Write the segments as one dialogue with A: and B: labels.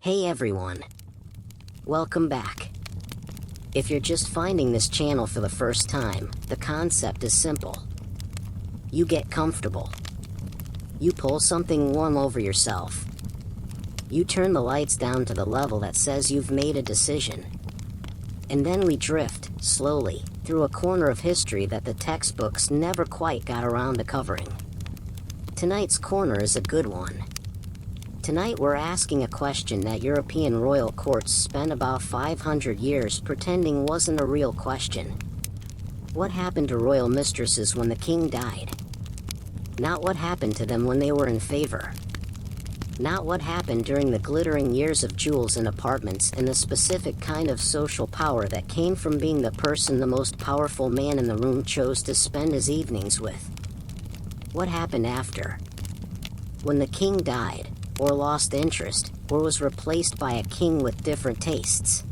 A: Hey everyone. Welcome back. If you're just finding this channel for the first time, the concept is simple. You get comfortable. You pull something warm over yourself. You turn the lights down to the level that says you've made a decision. And then we drift, slowly, through a corner of history that the textbooks never quite got around to covering. Tonight's corner is a good one. Tonight we're asking a question that European royal courts spent about 500 years pretending wasn't a real question. What happened to royal mistresses when the king died? Not what happened to them when they were in favor. Not what happened during the glittering years of jewels and apartments and the specific kind of social power that came from being the person the most powerful man in the room chose to spend his evenings with. What happened after? When the king died, or lost interest, or was replaced by a king with different tastes.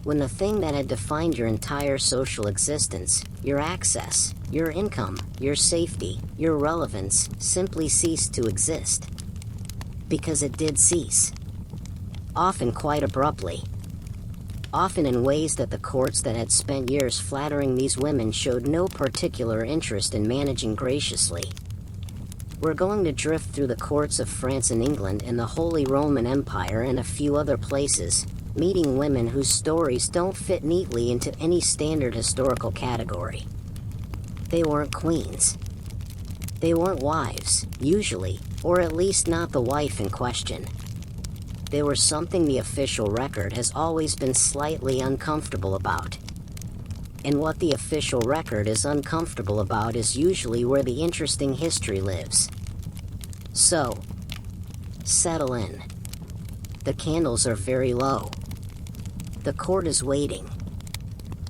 A: When the thing that had defined your entire social existence, your access, your income, your safety, your relevance, simply ceased to exist. Because it did cease. Often quite abruptly. Often in ways that the courts that had spent years flattering these women showed no particular interest in managing graciously. We're going to drift through the courts of France and England and the Holy Roman Empire and a few other places, meeting women whose stories don't fit neatly into any standard historical category. They weren't queens. They weren't wives, usually, or at least not the wife in question. They were something the official record has always been slightly uncomfortable about. And what the official record is uncomfortable about is usually where the interesting history lives. So, settle in. The candles are very low. The court is waiting.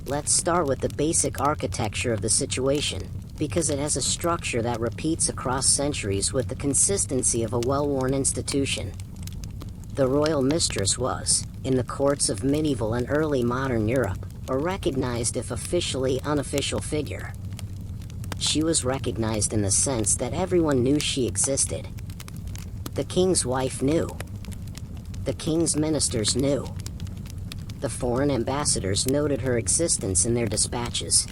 A: Let's start with the basic architecture of the situation, because it has a structure that repeats across centuries with the consistency of a well-worn institution. The royal mistress was, in the courts of medieval and early modern Europe, a recognized if officially unofficial figure. She was recognized in the sense that everyone knew she existed. The king's wife knew. The king's ministers knew. The foreign ambassadors noted her existence in their dispatches.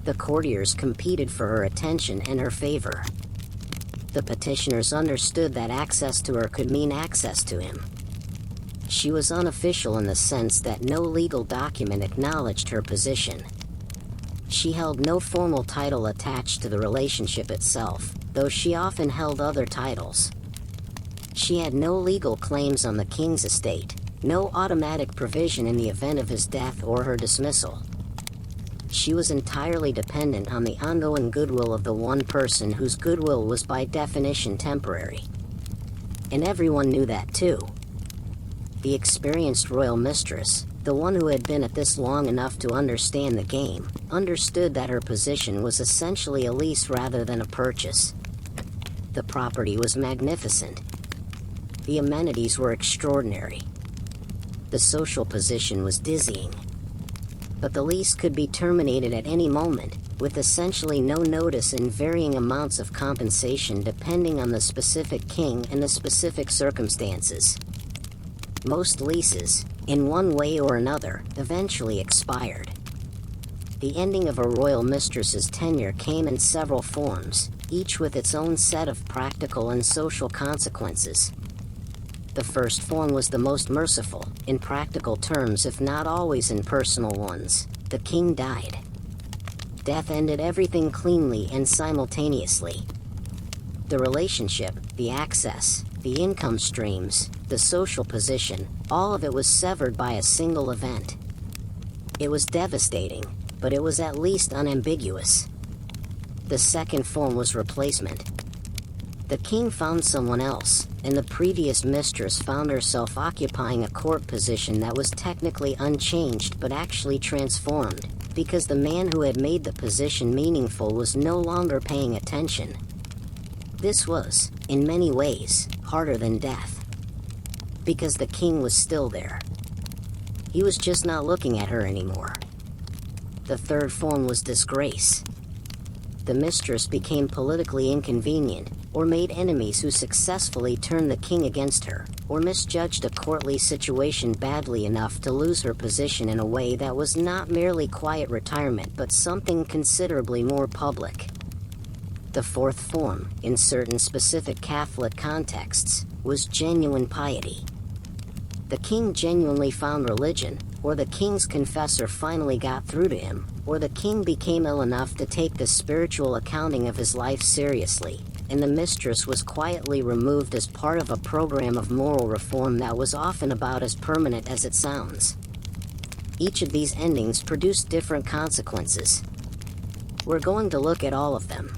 A: The courtiers competed for her attention and her favor. The petitioners understood that access to her could mean access to him. She was unofficial in the sense that no legal document acknowledged her position. She held no formal title attached to the relationship itself, though she often held other titles. She had no legal claims on the king's estate, no automatic provision in the event of his death or her dismissal. She was entirely dependent on the ongoing goodwill of the one person whose goodwill was by definition temporary. And everyone knew that too. The experienced royal mistress, the one who had been at this long enough to understand the game, understood that her position was essentially a lease rather than a purchase. The property was magnificent. The amenities were extraordinary. The social position was dizzying. But the lease could be terminated at any moment, with essentially no notice and varying amounts of compensation depending on the specific king and the specific circumstances. Most leases, in one way or another, eventually expired. The ending of a royal mistress's tenure came in several forms, each with its own set of practical and social consequences. The first form was the most merciful, in practical terms if not always in personal ones. The king died. Death ended everything cleanly and simultaneously. The relationship, the access, the income streams, the social position, all of it was severed by a single event. It was devastating, but it was at least unambiguous. The second form was replacement. The king found someone else, and the previous mistress found herself occupying a court position that was technically unchanged but actually transformed, because the man who had made the position meaningful was no longer paying attention. This was, in many ways, harder than death. Because the king was still there. He was just not looking at her anymore. The third form was disgrace. The mistress became politically inconvenient, or made enemies who successfully turned the king against her, or misjudged a courtly situation badly enough to lose her position in a way that was not merely quiet retirement but something considerably more public. The fourth form, in certain specific Catholic contexts, was genuine piety. The king genuinely found religion, or the king's confessor finally got through to him, or the king became ill enough to take the spiritual accounting of his life seriously, and the mistress was quietly removed as part of a program of moral reform that was often about as permanent as it sounds. Each of these endings produced different consequences. We're going to look at all of them.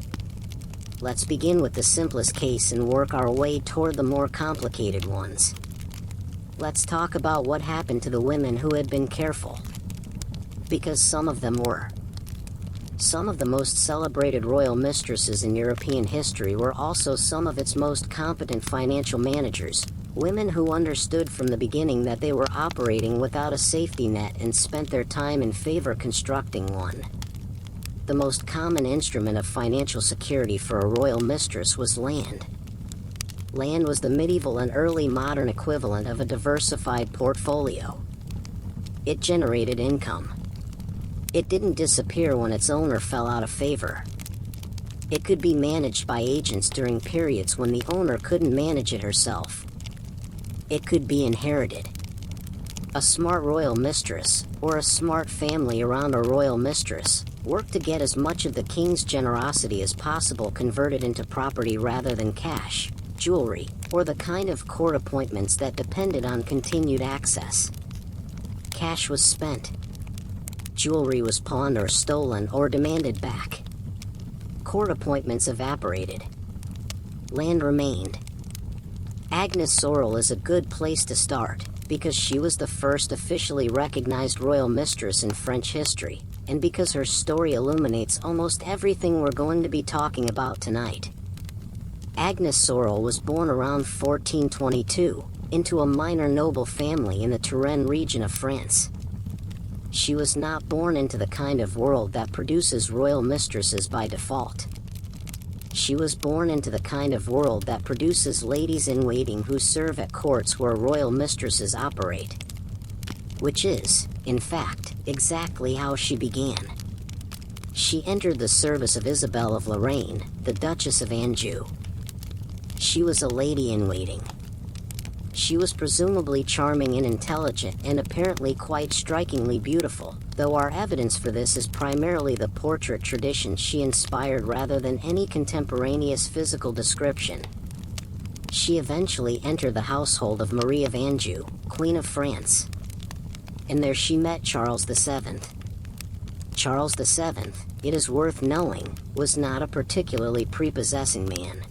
A: Let's begin with the simplest case and work our way toward the more complicated ones. Let's talk about what happened to the women who had been careful. Because some of them were. Some of the most celebrated royal mistresses in European history were also some of its most competent financial managers, women who understood from the beginning that they were operating without a safety net and spent their time in favor constructing one. The most common instrument of financial security for a royal mistress was land. Land was the medieval and early modern equivalent of a diversified portfolio. It generated income. It didn't disappear when its owner fell out of favor. It could be managed by agents during periods when the owner couldn't manage it herself. It could be inherited. A smart royal mistress, or a smart family around a royal mistress, worked to get as much of the king's generosity as possible converted into property rather than cash, jewelry, or the kind of court appointments that depended on continued access. Cash was spent. Jewelry was pawned or stolen or demanded back. Court appointments evaporated. Land remained. Agnes Sorel is a good place to start, because she was the first officially recognized royal mistress in French history, and because her story illuminates almost everything we're going to be talking about tonight. Agnes Sorel was born around 1422, into a minor noble family in the Touraine region of France. She was not born into the kind of world that produces royal mistresses by default. She was born into the kind of world that produces ladies-in-waiting who serve at courts where royal mistresses operate. Which is, in fact, exactly how she began. She entered the service of Isabel of Lorraine, the Duchess of Anjou. She was a lady-in-waiting. She was presumably charming and intelligent and apparently quite strikingly beautiful, though our evidence for this is primarily the portrait tradition she inspired rather than any contemporaneous physical description. She eventually entered the household of Marie of Anjou, Queen of France. And there she met Charles VII. Charles VII, it is worth knowing, was not a particularly prepossessing man.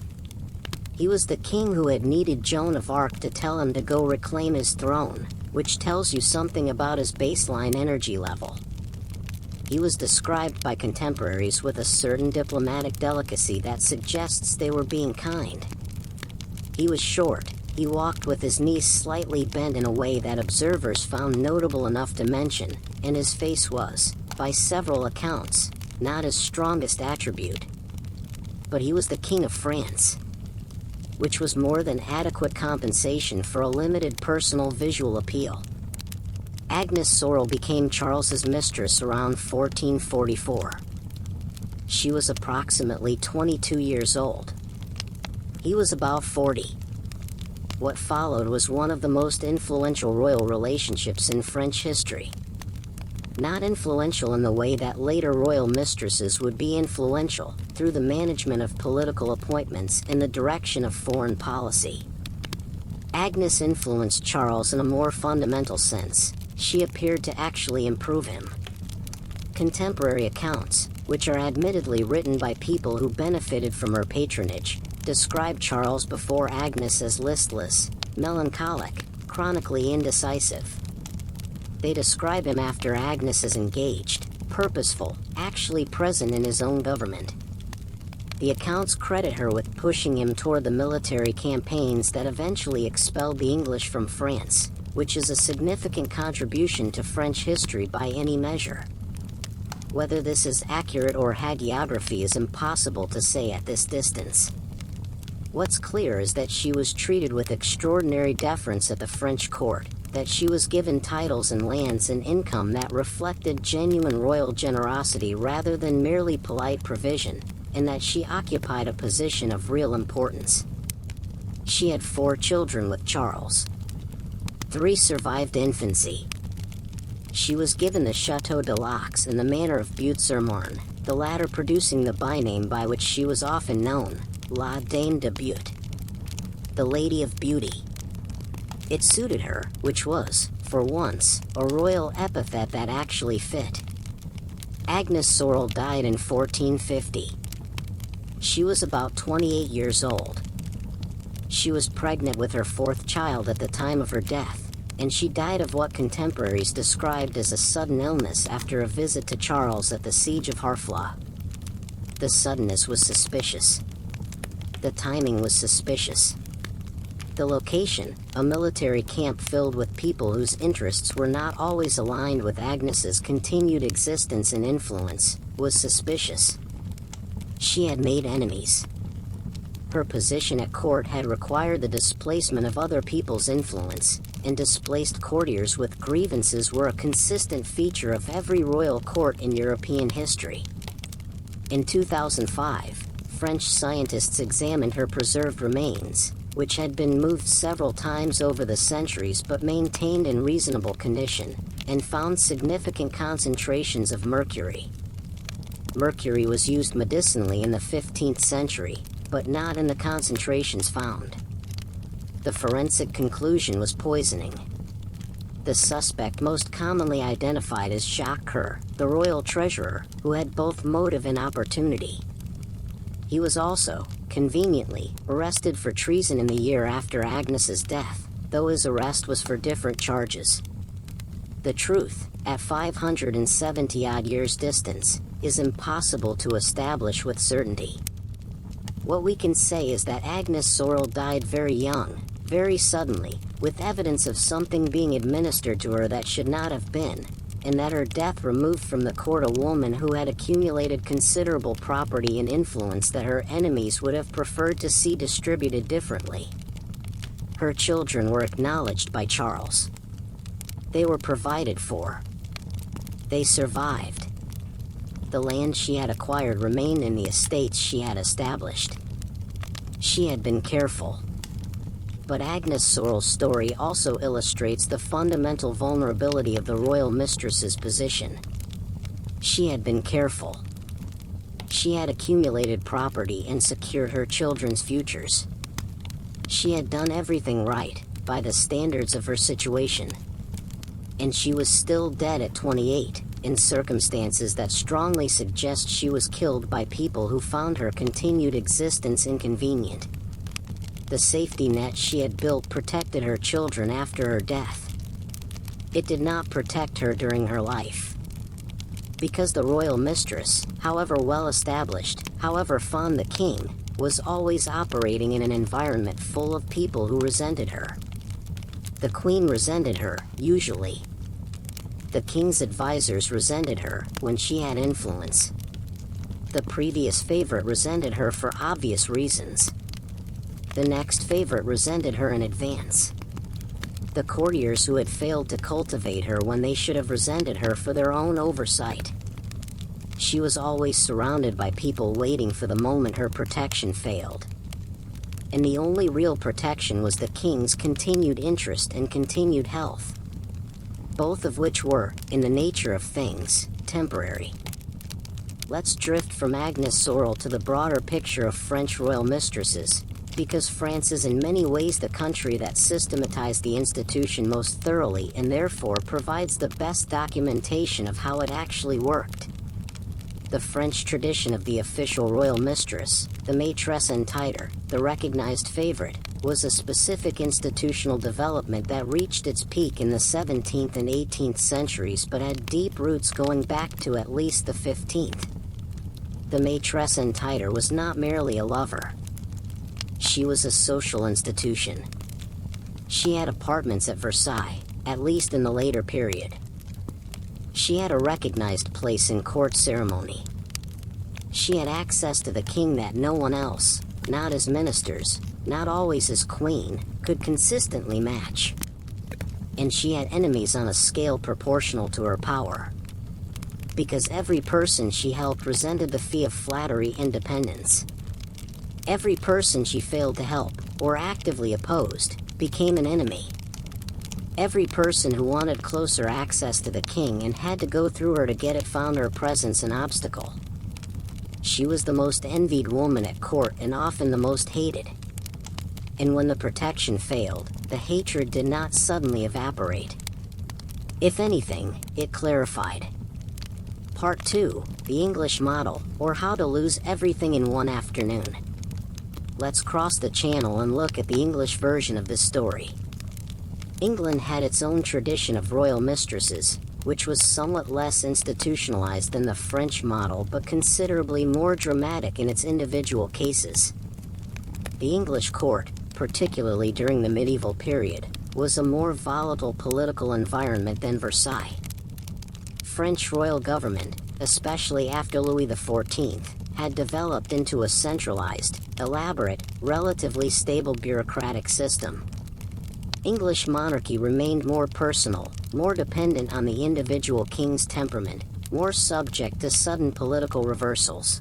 A: He was the king who had needed Joan of Arc to tell him to go reclaim his throne, which tells you something about his baseline energy level. He was described by contemporaries with a certain diplomatic delicacy that suggests they were being kind. He was short, he walked with his knees slightly bent in a way that observers found notable enough to mention, and his face was, by several accounts, not his strongest attribute. But he was the King of France, which was more than adequate compensation for a limited personal visual appeal. Agnes Sorel became Charles's mistress around 1444. She was approximately 22 years old. He was about 40. What followed was one of the most influential royal relationships in French history. Not influential in the way that later royal mistresses would be influential, through the management of political appointments and the direction of foreign policy. Agnes influenced Charles in a more fundamental sense. She appeared to actually improve him. Contemporary accounts, which are admittedly written by people who benefited from her patronage, describe Charles before Agnes as listless, melancholic, chronically indecisive. They describe him after Agnes as engaged, purposeful, actually present in his own government. The accounts credit her with pushing him toward the military campaigns that eventually expelled the English from France, which is a significant contribution to French history by any measure. Whether this is accurate or hagiography is impossible to say at this distance. What's clear is that she was treated with extraordinary deference at the French court, that she was given titles and lands and income that reflected genuine royal generosity rather than merely polite provision, and that she occupied a position of real importance. She had 4 children with Charles. 3 survived infancy. She was given the Château de Lax and the manor of Butte-sur-Marne, the latter producing the byname by which she was often known, La Dame de Butte, the Lady of Beauty. It suited her, which was, for once, a royal epithet that actually fit. Agnes Sorel died in 1450. She was about 28 years old. She was pregnant with her 4th child at the time of her death, and she died of what contemporaries described as a sudden illness after a visit to Charles at the siege of Harfleur. The suddenness was suspicious. The timing was suspicious. The location, a military camp filled with people whose interests were not always aligned with Agnes's continued existence and influence, was suspicious. She had made enemies. Her position at court had required the displacement of other people's influence, and displaced courtiers with grievances were a consistent feature of every royal court in European history. In 2005, French scientists examined her preserved remains, which had been moved several times over the centuries but maintained in reasonable condition, and found significant concentrations of mercury. Mercury was used medicinally in the 15th century, but not in the concentrations found. The forensic conclusion was poisoning. The suspect most commonly identified as Jacques Coeur, the royal treasurer, who had both motive and opportunity. He was also, conveniently, arrested for treason in the year after Agnes's death, though his arrest was for different charges. The truth, at 570-odd years distance, is impossible to establish with certainty. What we can say is that Agnes Sorel died very young, very suddenly, with evidence of something being administered to her that should not have been, and that her death removed from the court a woman who had accumulated considerable property and influence that her enemies would have preferred to see distributed differently. Her children were acknowledged by Charles. They were provided for. They survived. The land she had acquired remained in the estates she had established. She had been careful. But Agnes Sorel's story also illustrates the fundamental vulnerability of the royal mistress's position. She had been careful. She had accumulated property and secured her children's futures. She had done everything right, by the standards of her situation. And she was still dead at 28, in circumstances that strongly suggest she was killed by people who found her continued existence inconvenient. The safety net she had built protected her children after her death. It did not protect her during her life. Because the royal mistress, however well established, however fond the king, was always operating in an environment full of people who resented her. The queen resented her, usually. The king's advisors resented her when she had influence. The previous favorite resented her for obvious reasons. The next favorite resented her in advance. The courtiers who had failed to cultivate her when they should have resented her for their own oversight. She was always surrounded by people waiting for the moment her protection failed. And the only real protection was the king's continued interest and continued health. Both of which were, in the nature of things, temporary. Let's drift from Agnes Sorel to the broader picture of French royal mistresses, because France is in many ways the country that systematized the institution most thoroughly and therefore provides the best documentation of how it actually worked. The French tradition of the official royal mistress, the maîtresse en titre, the recognized favorite, was a specific institutional development that reached its peak in the 17th and 18th centuries but had deep roots going back to at least the 15th. The maîtresse en titre was not merely a lover. She was a social institution. She had apartments at Versailles, at least in the later period. She had a recognized place in court ceremony. She had access to the king that no one else, not as ministers, not always as queen, could consistently match. And she had enemies on a scale proportional to her power. Because every person she helped resented the fee of flattery and dependence. Every person she failed to help, or actively opposed, became an enemy. Every person who wanted closer access to the king and had to go through her to get it found her presence an obstacle. She was the most envied woman at court and often the most hated. And when the protection failed, the hatred did not suddenly evaporate. If anything, it clarified. Part 2, the English Model, or How to Lose Everything in One Afternoon. Let's cross the channel and look at the English version of this story. England had its own tradition of royal mistresses, which was somewhat less institutionalized than the French model but considerably more dramatic in its individual cases. The English court, particularly during the medieval period, was a more volatile political environment than Versailles. French royal government, especially after Louis XIV, had developed into a centralized, elaborate, relatively stable bureaucratic system. English monarchy remained more personal, more dependent on the individual king's temperament, more subject to sudden political reversals.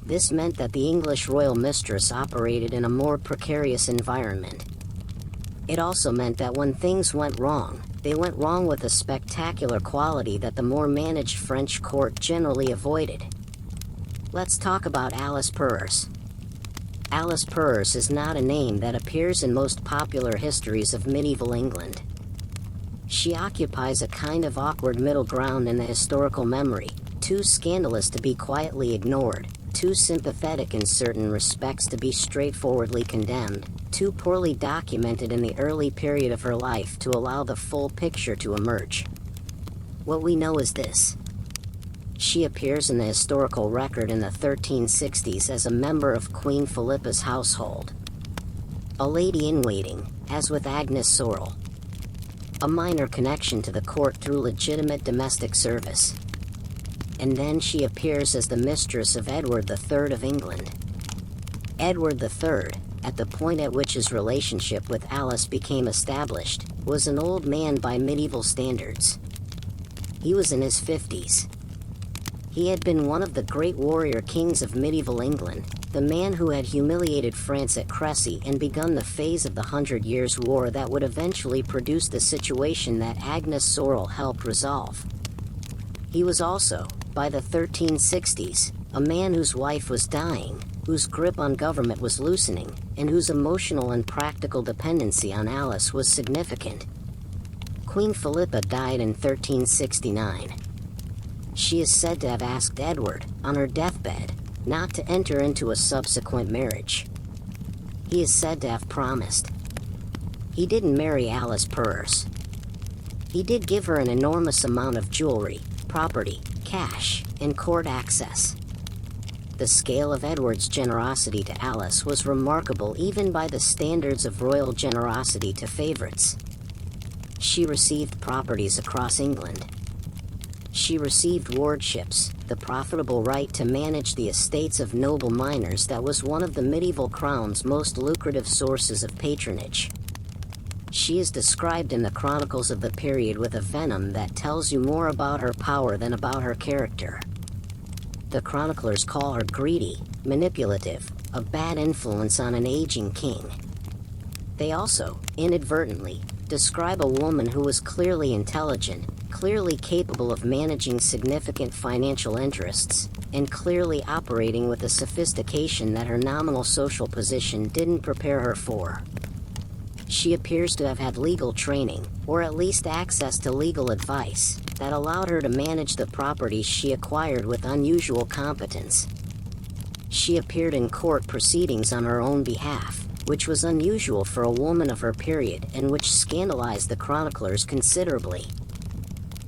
A: This meant that the English royal mistress operated in a more precarious environment. It also meant that when things went wrong, they went wrong with a spectacular quality that the more managed French court generally avoided. Let's talk about Alice Perrers. Alice Perrers is not a name that appears in most popular histories of medieval England. She occupies a kind of awkward middle ground in the historical memory, too scandalous to be quietly ignored, too sympathetic in certain respects to be straightforwardly condemned, too poorly documented in the early period of her life to allow the full picture to emerge. What we know is this. She appears in the historical record in the 1360s as a member of Queen Philippa's household. A lady-in-waiting, as with Agnes Sorel. A minor connection to the court through legitimate domestic service. And then she appears as the mistress of Edward III of England. Edward III, at the point at which his relationship with Alice became established, was an old man by medieval standards. He was in his 50s. He had been one of the great warrior kings of medieval England, the man who had humiliated France at Crécy and begun the phase of the 100 Years' War that would eventually produce the situation that Agnes Sorel helped resolve. He was also, by the 1360s, a man whose wife was dying, whose grip on government was loosening, and whose emotional and practical dependency on Alice was significant. Queen Philippa died in 1369. She is said to have asked Edward, on her deathbed, not to enter into a subsequent marriage. He is said to have promised. He didn't marry Alice Perrers. He did give her an enormous amount of jewelry, property, cash, and court access. The scale of Edward's generosity to Alice was remarkable even by the standards of royal generosity to favorites. She received properties across England. She received wardships, the profitable right to manage the estates of noble minors that was one of the medieval crown's most lucrative sources of patronage. She is described in the chronicles of the period with a venom that tells you more about her power than about her character. The chroniclers call her greedy, manipulative, a bad influence on an aging king. They also, inadvertently, describe a woman who was clearly intelligent, clearly capable of managing significant financial interests, and clearly operating with a sophistication that her nominal social position didn't prepare her for. She appears to have had legal training, or at least access to legal advice, that allowed her to manage the properties she acquired with unusual competence. She appeared in court proceedings on her own behalf, which was unusual for a woman of her period and which scandalized the chroniclers considerably.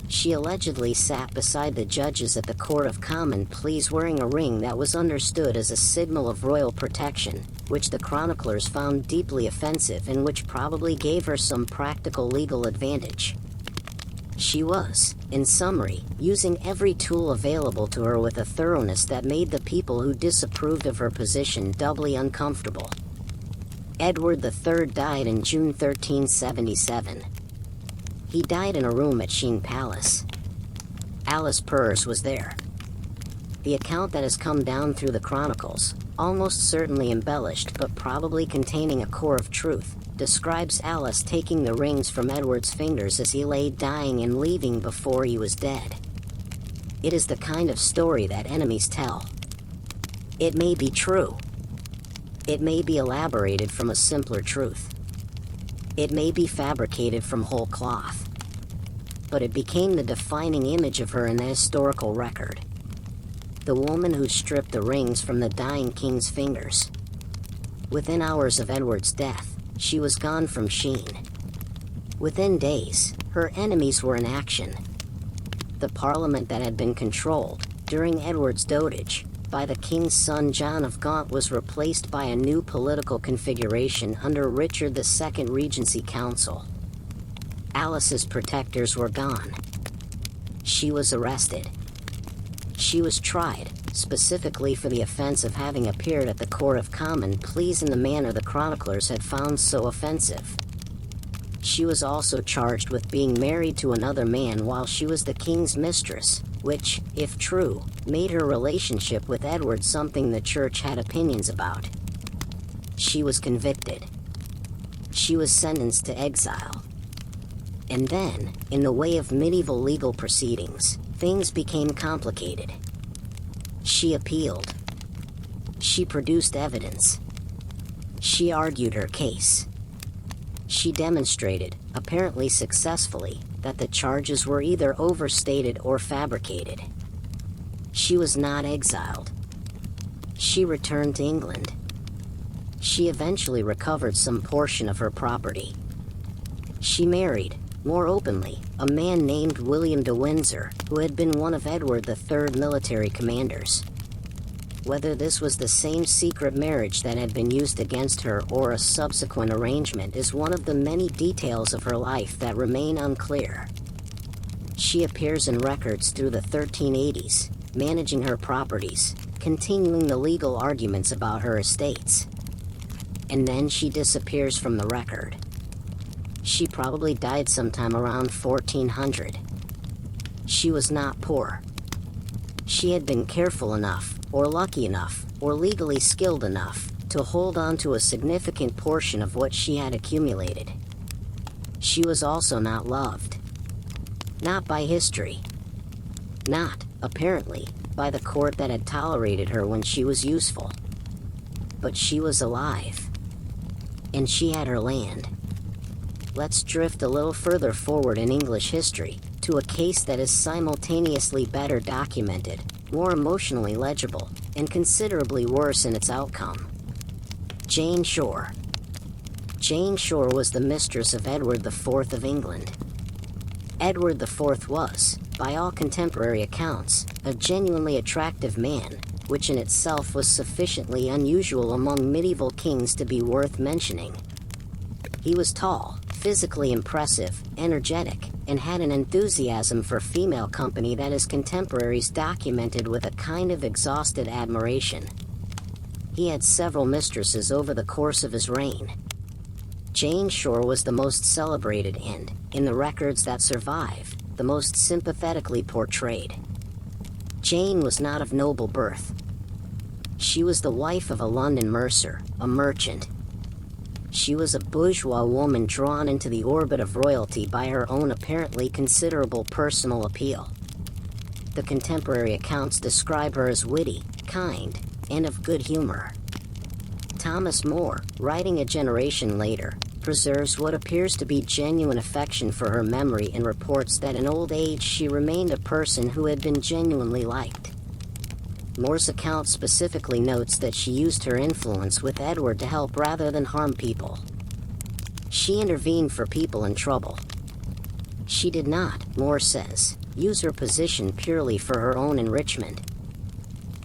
A: She allegedly sat beside the judges at the Court of Common Pleas wearing a ring that was understood as a signal of royal protection, which the chroniclers found deeply offensive and which probably gave her some practical legal advantage. She was, in summary, using every tool available to her with a thoroughness that made the people who disapproved of her position doubly uncomfortable. Edward III died in June 1377. He died in a room at Sheen Palace. Alice Purrs was there. The account that has come down through the chronicles, almost certainly embellished but probably containing a core of truth, describes Alice taking the rings from Edward's fingers as he lay dying and leaving before he was dead. It is the kind of story that enemies tell. It may be true. It may be elaborated from a simpler truth. It may be fabricated from whole cloth. But it became the defining image of her in the historical record. The woman who stripped the rings from the dying king's fingers. Within hours of Edward's death, she was gone from Sheen. Within days, her enemies were in action. The parliament that had been controlled, during Edward's dotage, by the king's son John of Gaunt was replaced by a new political configuration under Richard II Regency Council. Alice's protectors were gone. She was arrested. She was tried, specifically for the offense of having appeared at the Court of Common Pleas in the manner the chroniclers had found so offensive. She was also charged with being married to another man while she was the king's mistress, which, if true, made her relationship with Edward something the church had opinions about. She was convicted. She was sentenced to exile. And then, in the way of medieval legal proceedings, things became complicated. She appealed. She produced evidence. She argued her case. She demonstrated, apparently successfully, that the charges were either overstated or fabricated. She was not exiled. She returned to England. She eventually recovered some portion of her property. She married, more openly, a man named William de Windsor, who had been one of Edward III's military commanders. Whether this was the same secret marriage that had been used against her or a subsequent arrangement is one of the many details of her life that remain unclear. She appears in records through the 1380s, managing her properties, continuing the legal arguments about her estates. And then she disappears from the record. She probably died sometime around 1400. She was not poor. She had been careful enough, or lucky enough, or legally skilled enough, to hold on to a significant portion of what she had accumulated. She was also not loved. Not by history. Not, apparently, by the court that had tolerated her when she was useful. But she was alive. And she had her land. Let's drift a little further forward in English history, to a case that is simultaneously better documented, more emotionally legible, and considerably worse in its outcome. Jane Shore. Jane Shore was the mistress of Edward IV of England. Edward IV was, by all contemporary accounts, a genuinely attractive man, which in itself was sufficiently unusual among medieval kings to be worth mentioning. He was tall, physically impressive, energetic, and had an enthusiasm for female company that his contemporaries documented with a kind of exhausted admiration. He had several mistresses over the course of his reign. Jane Shore was the most celebrated and, in the records that survive, the most sympathetically portrayed. Jane was not of noble birth. She was the wife of a London mercer, a merchant. She was a bourgeois woman drawn into the orbit of royalty by her own apparently considerable personal appeal. The contemporary accounts describe her as witty, kind, and of good humor. Thomas More, writing a generation later, preserves what appears to be genuine affection for her memory and reports that in old age she remained a person who had been genuinely liked. More's account specifically notes that she used her influence with Edward to help rather than harm people. She intervened for people in trouble. She did not, More says, use her position purely for her own enrichment.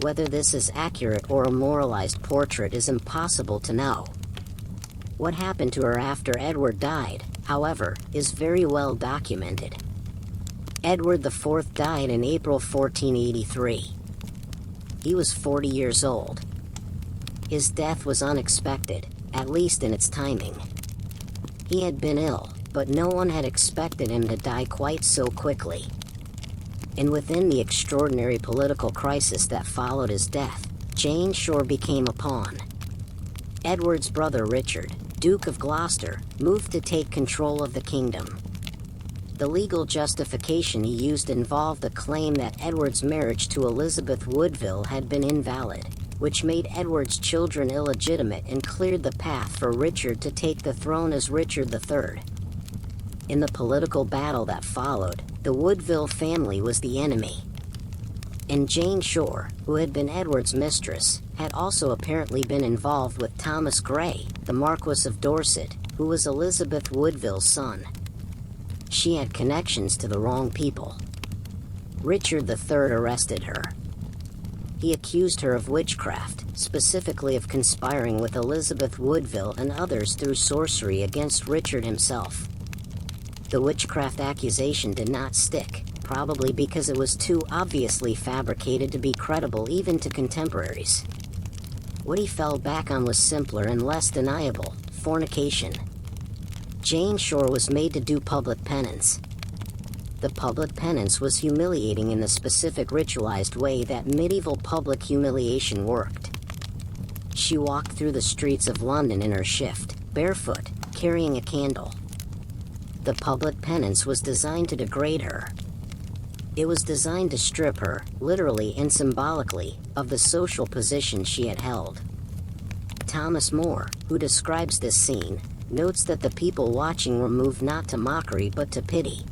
A: Whether this is accurate or a moralized portrait is impossible to know. What happened to her after Edward died, however, is very well documented. Edward IV died in April 1483. He was 40 years old. His death was unexpected, at least in its timing. He had been ill, but no one had expected him to die quite so quickly. And within the extraordinary political crisis that followed his death, Jane Shore became a pawn. Edward's brother Richard, Duke of Gloucester, moved to take control of the kingdom. The legal justification he used involved the claim that Edward's marriage to Elizabeth Woodville had been invalid, which made Edward's children illegitimate and cleared the path for Richard to take the throne as Richard III. In the political battle that followed, the Woodville family was the enemy. And Jane Shore, who had been Edward's mistress, had also apparently been involved with Thomas Grey, the Marquis of Dorset, who was Elizabeth Woodville's son. She had connections to the wrong people. Richard III arrested her. He accused her of witchcraft, specifically of conspiring with Elizabeth Woodville and others through sorcery against Richard himself. The witchcraft accusation did not stick, probably because it was too obviously fabricated to be credible even to contemporaries. What he fell back on was simpler and less deniable: fornication. Jane Shore was made to do public penance. The public penance was humiliating in the specific ritualized way that medieval public humiliation worked. She walked through the streets of London in her shift, barefoot, carrying a candle. The public penance was designed to degrade her. It was designed to strip her, literally and symbolically, of the social position she had held. Thomas More, who describes this scene, notes that the people watching were moved not to mockery but to pity.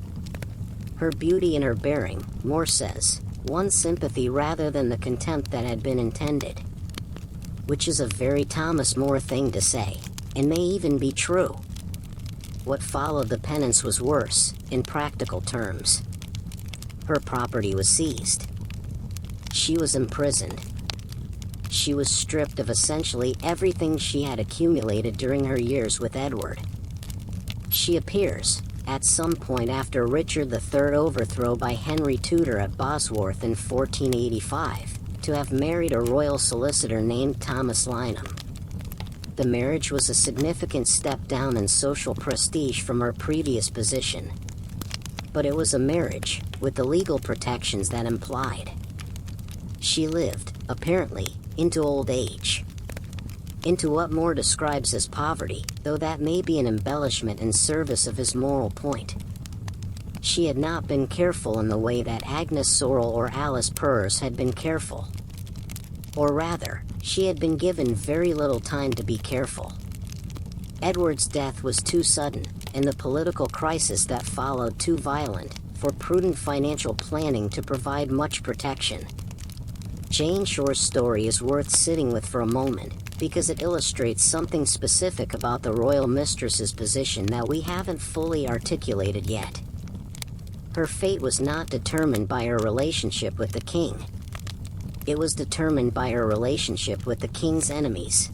A: Her beauty and her bearing, More says, won sympathy rather than the contempt that had been intended. Which is a very Thomas More thing to say, and may even be true. What followed the penance was worse, in practical terms. Her property was seized. She was imprisoned. She was stripped of essentially everything she had accumulated during her years with Edward. She appears, at some point after Richard III's overthrow by Henry Tudor at Bosworth in 1485, to have married a royal solicitor named Thomas Lynham. The marriage was a significant step down in social prestige from her previous position. But it was a marriage, with the legal protections that implied. She lived, apparently, into old age. Into what More describes as poverty, though that may be an embellishment in service of his moral point. She had not been careful in the way that Agnes Sorel or Alice Purrs had been careful. Or rather, she had been given very little time to be careful. Edward's death was too sudden, and the political crisis that followed too violent, for prudent financial planning to provide much protection. Jane Shore's story is worth sitting with for a moment, because it illustrates something specific about the royal mistress's position that we haven't fully articulated yet. Her fate was not determined by her relationship with the king. It was determined by her relationship with the king's enemies.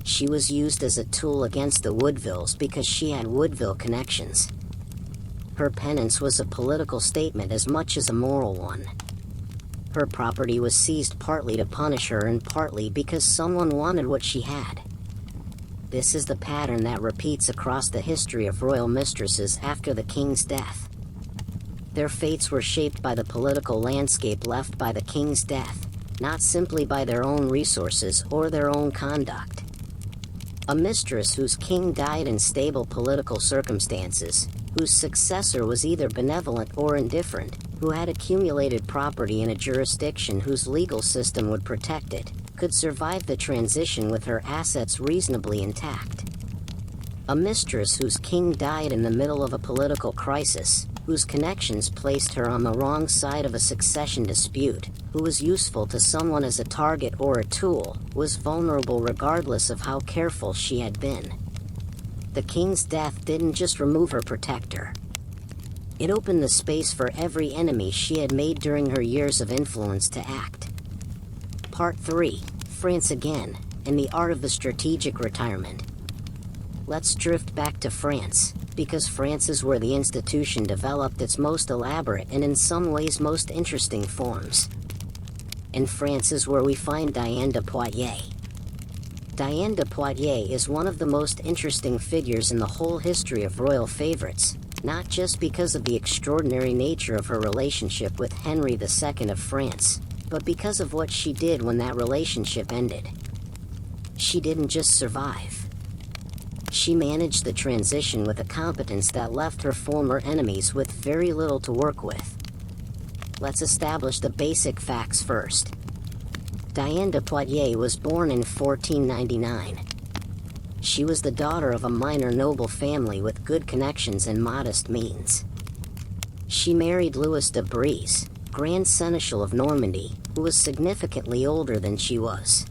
A: She was used as a tool against the Woodvilles because she had Woodville connections. Her penance was a political statement as much as a moral one. Her property was seized partly to punish her and partly because someone wanted what she had. This is the pattern that repeats across the history of royal mistresses after the king's death. Their fates were shaped by the political landscape left by the king's death, not simply by their own resources or their own conduct. A mistress whose king died in stable political circumstances, whose successor was either benevolent or indifferent, who had accumulated property in a jurisdiction whose legal system would protect it, could survive the transition with her assets reasonably intact. A mistress whose king died in the middle of a political crisis, whose connections placed her on the wrong side of a succession dispute, who was useful to someone as a target or a tool, was vulnerable regardless of how careful she had been. The king's death didn't just remove her protector. It opened the space for every enemy she had made during her years of influence to act. Part 3, France Again, and the Art of the Strategic Retirement. Let's drift back to France, because France is where the institution developed its most elaborate and in some ways most interesting forms. And France is where we find Diane de Poitiers. Diane de Poitiers is one of the most interesting figures in the whole history of royal favorites, not just because of the extraordinary nature of her relationship with Henry II of France, but because of what she did when that relationship ended. She didn't just survive. She managed the transition with a competence that left her former enemies with very little to work with. Let's establish the basic facts first. Diane de Poitiers was born in 1499. She was the daughter of a minor noble family with good connections and modest means. She married Louis de Brézé, Grand Seneschal of Normandy, who was significantly older than she was.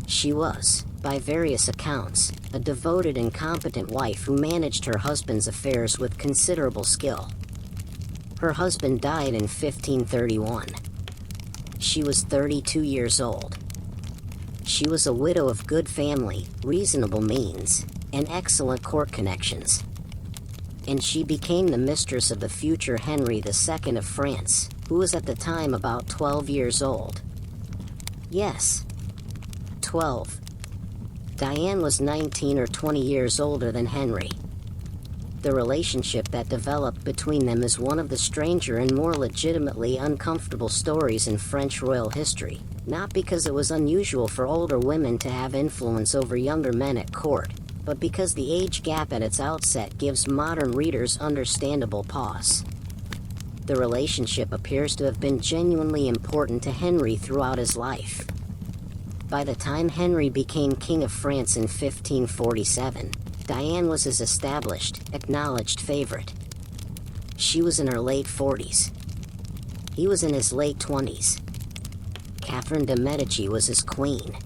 A: She was, by various accounts, a devoted and competent wife who managed her husband's affairs with considerable skill. Her husband died in 1531. She was 32 years old. She was a widow of good family, reasonable means, and excellent court connections. And she became the mistress of the future Henry II of France, who was at the time about 12 years old. Yes, 12. Diane was 19 or 20 years older than Henry. The relationship that developed between them is one of the stranger and more legitimately uncomfortable stories in French royal history, not because it was unusual for older women to have influence over younger men at court, but because the age gap at its outset gives modern readers understandable pause. The relationship appears to have been genuinely important to Henry throughout his life. By the time Henry became King of France in 1547, Diane was his established, acknowledged favorite. She was in her late 40s. He was in his late 20s. Catherine de' Medici was his queen.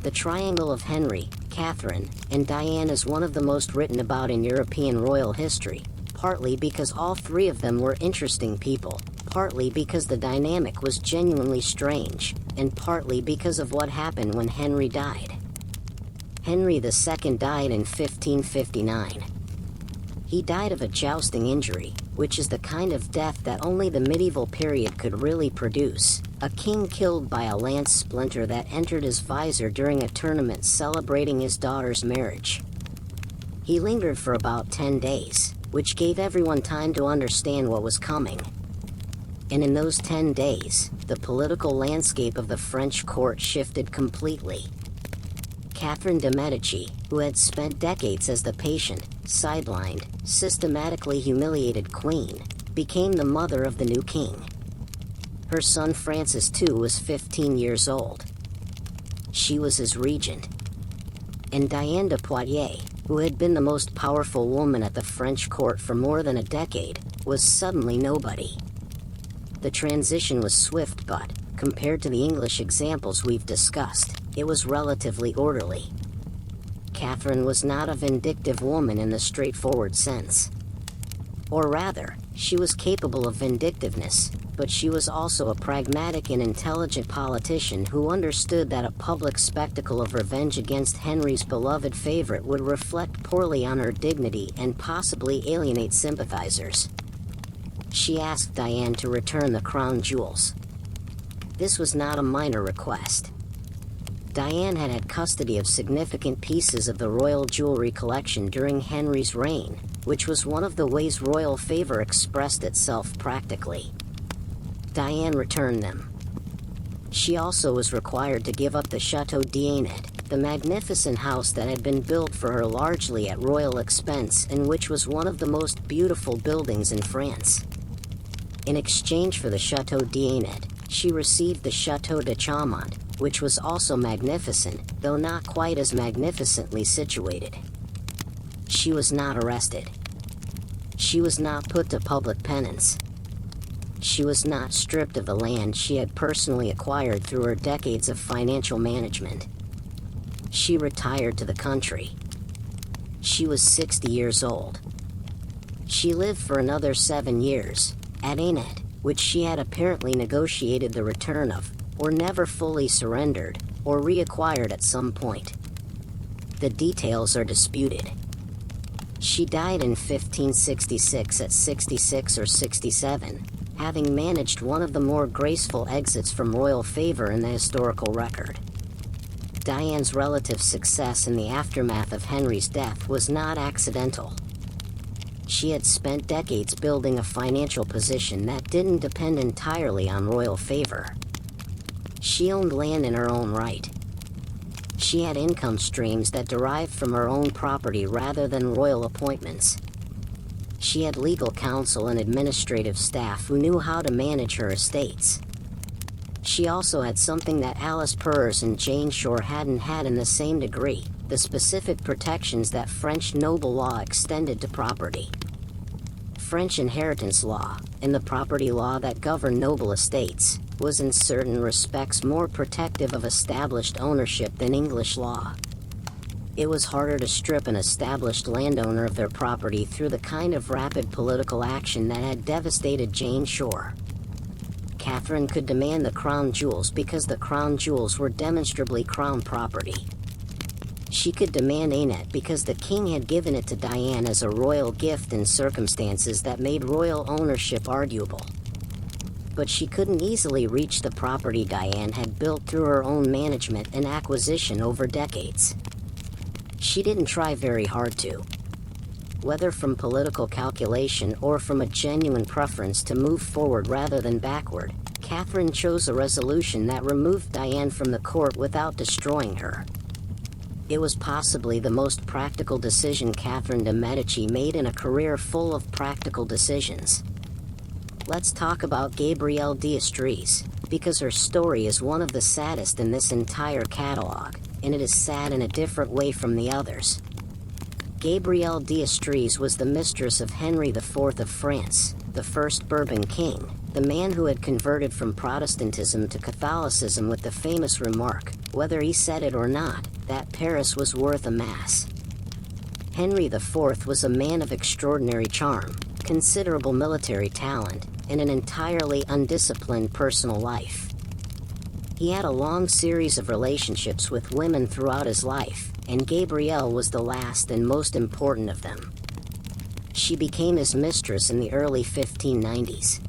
A: The triangle of Henry, Catherine, and Diane is one of the most written about in European royal history, partly because all three of them were interesting people, partly because the dynamic was genuinely strange, and partly because of what happened when Henry died. Henry II died in 1559. He died of a jousting injury, which is the kind of death that only the medieval period could really produce. A king killed by a lance splinter that entered his visor during a tournament celebrating his daughter's marriage. He lingered for about 10 days, which gave everyone time to understand what was coming. And in those 10 days, the political landscape of the French court shifted completely. Catherine de' Medici, who had spent decades as the patient, sidelined, systematically humiliated queen, became the mother of the new king. Her son Francis too was 15 years old. She was his regent. And Diane de Poitiers, who had been the most powerful woman at the French court for more than a decade, was suddenly nobody. The transition was swift but, compared to the English examples we've discussed, it was relatively orderly. Catherine was not a vindictive woman in the straightforward sense. Or rather, she was capable of vindictiveness, but she was also a pragmatic and intelligent politician who understood that a public spectacle of revenge against Henry's beloved favorite would reflect poorly on her dignity and possibly alienate sympathizers. She asked Diane to return the crown jewels. This was not a minor request. Diane had had custody of significant pieces of the royal jewelry collection during Henry's reign, which was one of the ways royal favor expressed itself practically. Diane returned them. She also was required to give up the Château d'Anet, the magnificent house that had been built for her largely at royal expense and which was one of the most beautiful buildings in France. In exchange for the Château d'Anet, she received the Château de Chaumont, which was also magnificent, though not quite as magnificently situated. She was not arrested. She was not put to public penance. She was not stripped of the land she had personally acquired through her decades of financial management. She retired to the country. She was 60 years old. She lived for another 7 years, at Anet, which she had apparently negotiated the return of, or never fully surrendered, or reacquired at some point. The details are disputed. She died in 1566 at 66 or 67, having managed one of the more graceful exits from royal favor in the historical record. Diane's relative success in the aftermath of Henry's death was not accidental. She had spent decades building a financial position that didn't depend entirely on royal favor. She owned land in her own right. She had income streams that derived from her own property rather than royal appointments. She had legal counsel and administrative staff who knew how to manage her estates. She also had something that Alice Purrs and Jane Shore hadn't had in the same degree: the specific protections that French noble law extended to property. French inheritance law, and the property law that governed noble estates, was in certain respects more protective of established ownership than English law. It was harder to strip an established landowner of their property through the kind of rapid political action that had devastated Jane Shore. Catherine could demand the crown jewels because the crown jewels were demonstrably crown property. She could demand Anet because the king had given it to Diane as a royal gift in circumstances that made royal ownership arguable. But she couldn't easily reach the property Diane had built through her own management and acquisition over decades. She didn't try very hard to. Whether from political calculation or from a genuine preference to move forward rather than backward, Catherine chose a resolution that removed Diane from the court without destroying her. It was possibly the most practical decision Catherine de Medici made in a career full of practical decisions. Let's talk about Gabrielle d'Estrées, because her story is one of the saddest in this entire catalog, and it is sad in a different way from the others. Gabrielle d'Estrées was the mistress of Henry IV of France, the first Bourbon king, the man who had converted from Protestantism to Catholicism with the famous remark, whether he said it or not, that Paris was worth a mass. Henry IV was a man of extraordinary charm, considerable military talent, and an entirely undisciplined personal life. He had a long series of relationships with women throughout his life, and Gabrielle was the last and most important of them. She became his mistress in the early 1590s.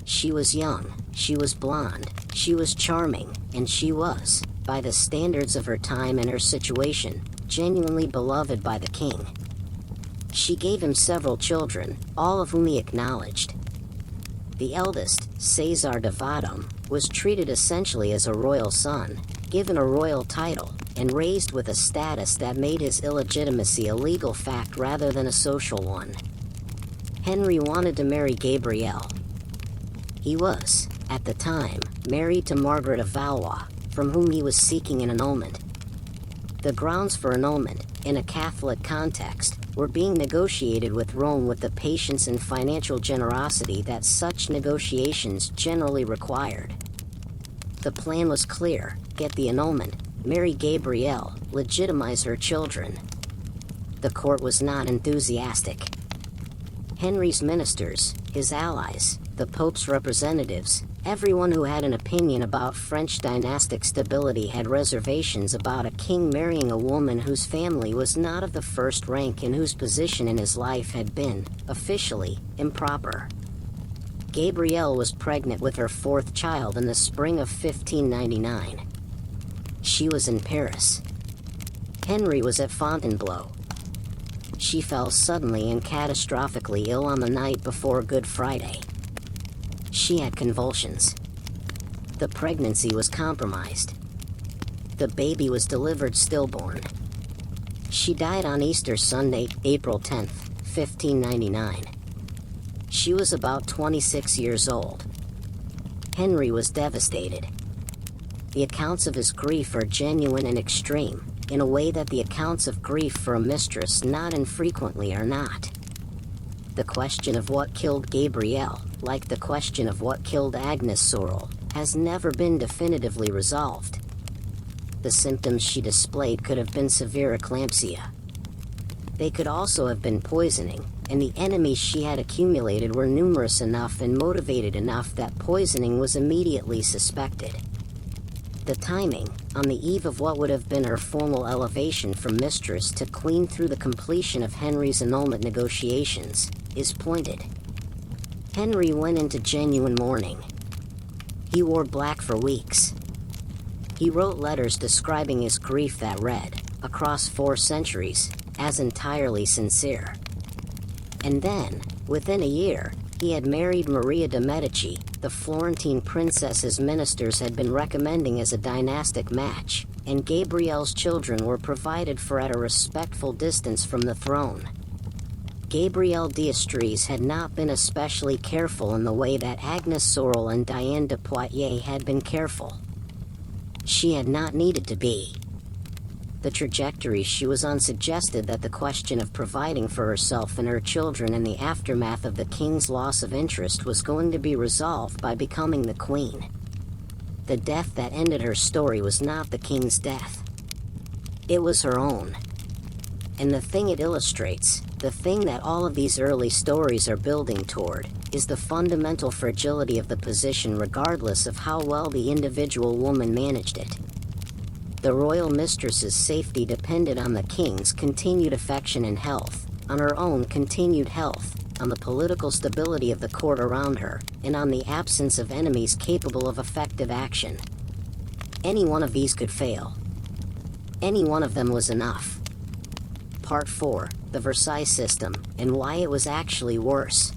A: She was young, she was blonde, she was charming, and she was, by the standards of her time and her situation, genuinely beloved by the king. She gave him several children, all of whom he acknowledged. The eldest, César de Vadum, was treated essentially as a royal son, given a royal title, and raised with a status that made his illegitimacy a legal fact rather than a social one. Henry wanted to marry Gabrielle. He was, at the time, married to Margaret of Valois, from whom he was seeking an annulment. The grounds for annulment, in a Catholic context, were being negotiated with Rome with the patience and financial generosity that such negotiations generally required. The plan was clear: get the annulment, marry Gabrielle, legitimize her children. The court was not enthusiastic. Henry's ministers, his allies, the Pope's representatives, everyone who had an opinion about French dynastic stability had reservations about a king marrying a woman whose family was not of the first rank and whose position in his life had been, officially, improper. Gabrielle was pregnant with her fourth child in the spring of 1599. She was in Paris. Henry was at Fontainebleau. She fell suddenly and catastrophically ill on the night before Good Friday. She had convulsions. The pregnancy was compromised. The baby was delivered stillborn. She died on Easter Sunday, April 10, 1599. She was about 26 years old. Henry was devastated. The accounts of his grief are genuine and extreme, in a way that the accounts of grief for a mistress not infrequently are not. The question of what killed Gabrielle, like the question of what killed Agnes Sorel, has never been definitively resolved. The symptoms she displayed could have been severe eclampsia. They could also have been poisoning, and the enemies she had accumulated were numerous enough and motivated enough that poisoning was immediately suspected. The timing, on the eve of what would have been her formal elevation from mistress to queen through the completion of Henry's annulment negotiations, is pointed. Henry went into genuine mourning. He wore black for weeks. He wrote letters describing his grief that read, across 4 centuries, as entirely sincere. And then, within a year, he had married Maria de Medici, the Florentine princess his ministers had been recommending as a dynastic match, and Gabrielle's children were provided for at a respectful distance from the throne. Gabrielle d'Estrées had not been especially careful in the way that Agnes Sorel and Diane de Poitiers had been careful. She had not needed to be. The trajectory she was on suggested that the question of providing for herself and her children in the aftermath of the king's loss of interest was going to be resolved by becoming the queen. The death that ended her story was not the king's death. It was her own. And the thing it illustrates, the thing that all of these early stories are building toward, is the fundamental fragility of the position regardless of how well the individual woman managed it. The royal mistress's safety depended on the king's continued affection and health, on her own continued health, on the political stability of the court around her, and on the absence of enemies capable of effective action. Any one of these could fail. Any one of them was enough. Part 4, the Versailles system, and why it was actually worse.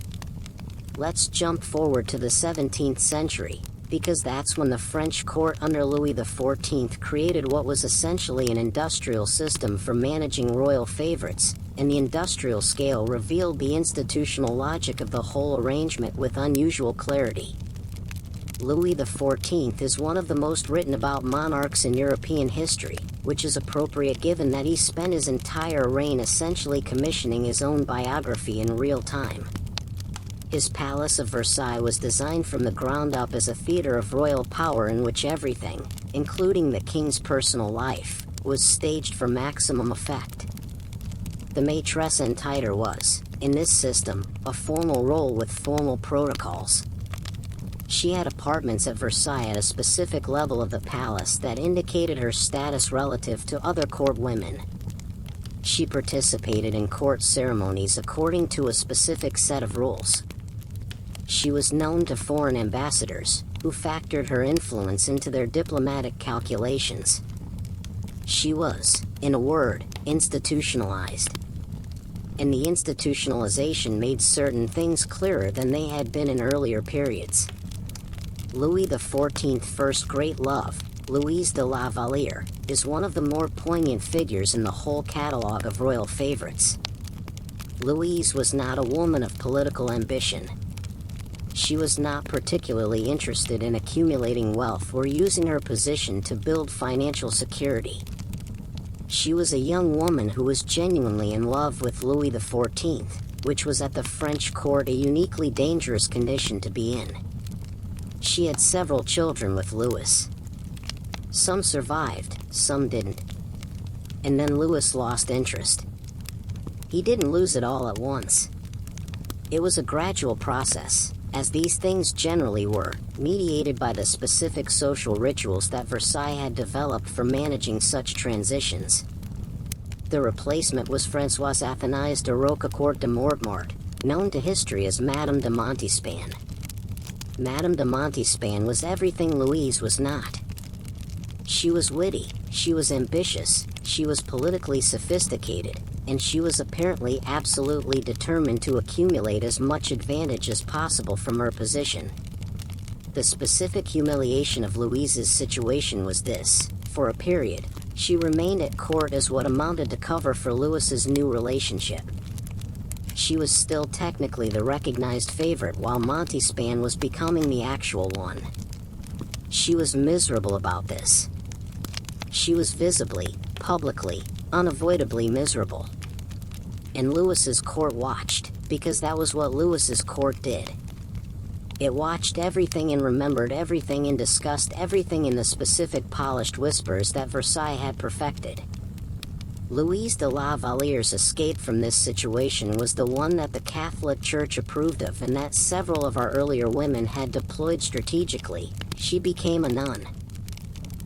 A: Let's jump forward to the 17th century, because that's when the French court under Louis XIV created what was essentially an industrial system for managing royal favorites, and the industrial scale revealed the institutional logic of the whole arrangement with unusual clarity. Louis XIV is one of the most written about monarchs in European history, which is appropriate given that he spent his entire reign essentially commissioning his own biography in real time. His Palace of Versailles was designed from the ground up as a theater of royal power in which everything, including the king's personal life, was staged for maximum effect. The Maitresse en titre was, in this system, a formal role with formal protocols. She had apartments at Versailles at a specific level of the palace that indicated her status relative to other court women. She participated in court ceremonies according to a specific set of rules. She was known to foreign ambassadors, who factored her influence into their diplomatic calculations. She was, in a word, institutionalized. And the institutionalization made certain things clearer than they had been in earlier periods. Louis XIV's first great love, Louise de la Valliere, is one of the more poignant figures in the whole catalogue of royal favorites. Louise was not a woman of political ambition. She was not particularly interested in accumulating wealth or using her position to build financial security. She was a young woman who was genuinely in love with Louis XIV, which was at the French court a uniquely dangerous condition to be in. She had several children with Louis. Some survived, some didn't. And then Louis lost interest. He didn't lose it all at once. It was a gradual process, as these things generally were, mediated by the specific social rituals that Versailles had developed for managing such transitions. The replacement was Françoise Athénaïse de Roquecourt de Mortemart, known to history as Madame de Montespan. Madame de Montespan was everything Louise was not. She was witty, she was ambitious, she was politically sophisticated, and she was apparently absolutely determined to accumulate as much advantage as possible from her position. The specific humiliation of Louise's situation was this: for a period, she remained at court as what amounted to cover for Louis's new relationship. She was still technically the recognized favorite while Montespan was becoming the actual one. She was miserable about this. She was visibly, publicly, unavoidably miserable. And Louis's court watched, because that was what Louis's court did. It watched everything and remembered everything and discussed everything in the specific polished whispers that Versailles had perfected. Louise de la Valliere's escape from this situation was the one that the Catholic Church approved of and that several of our earlier women had deployed strategically. She became a nun.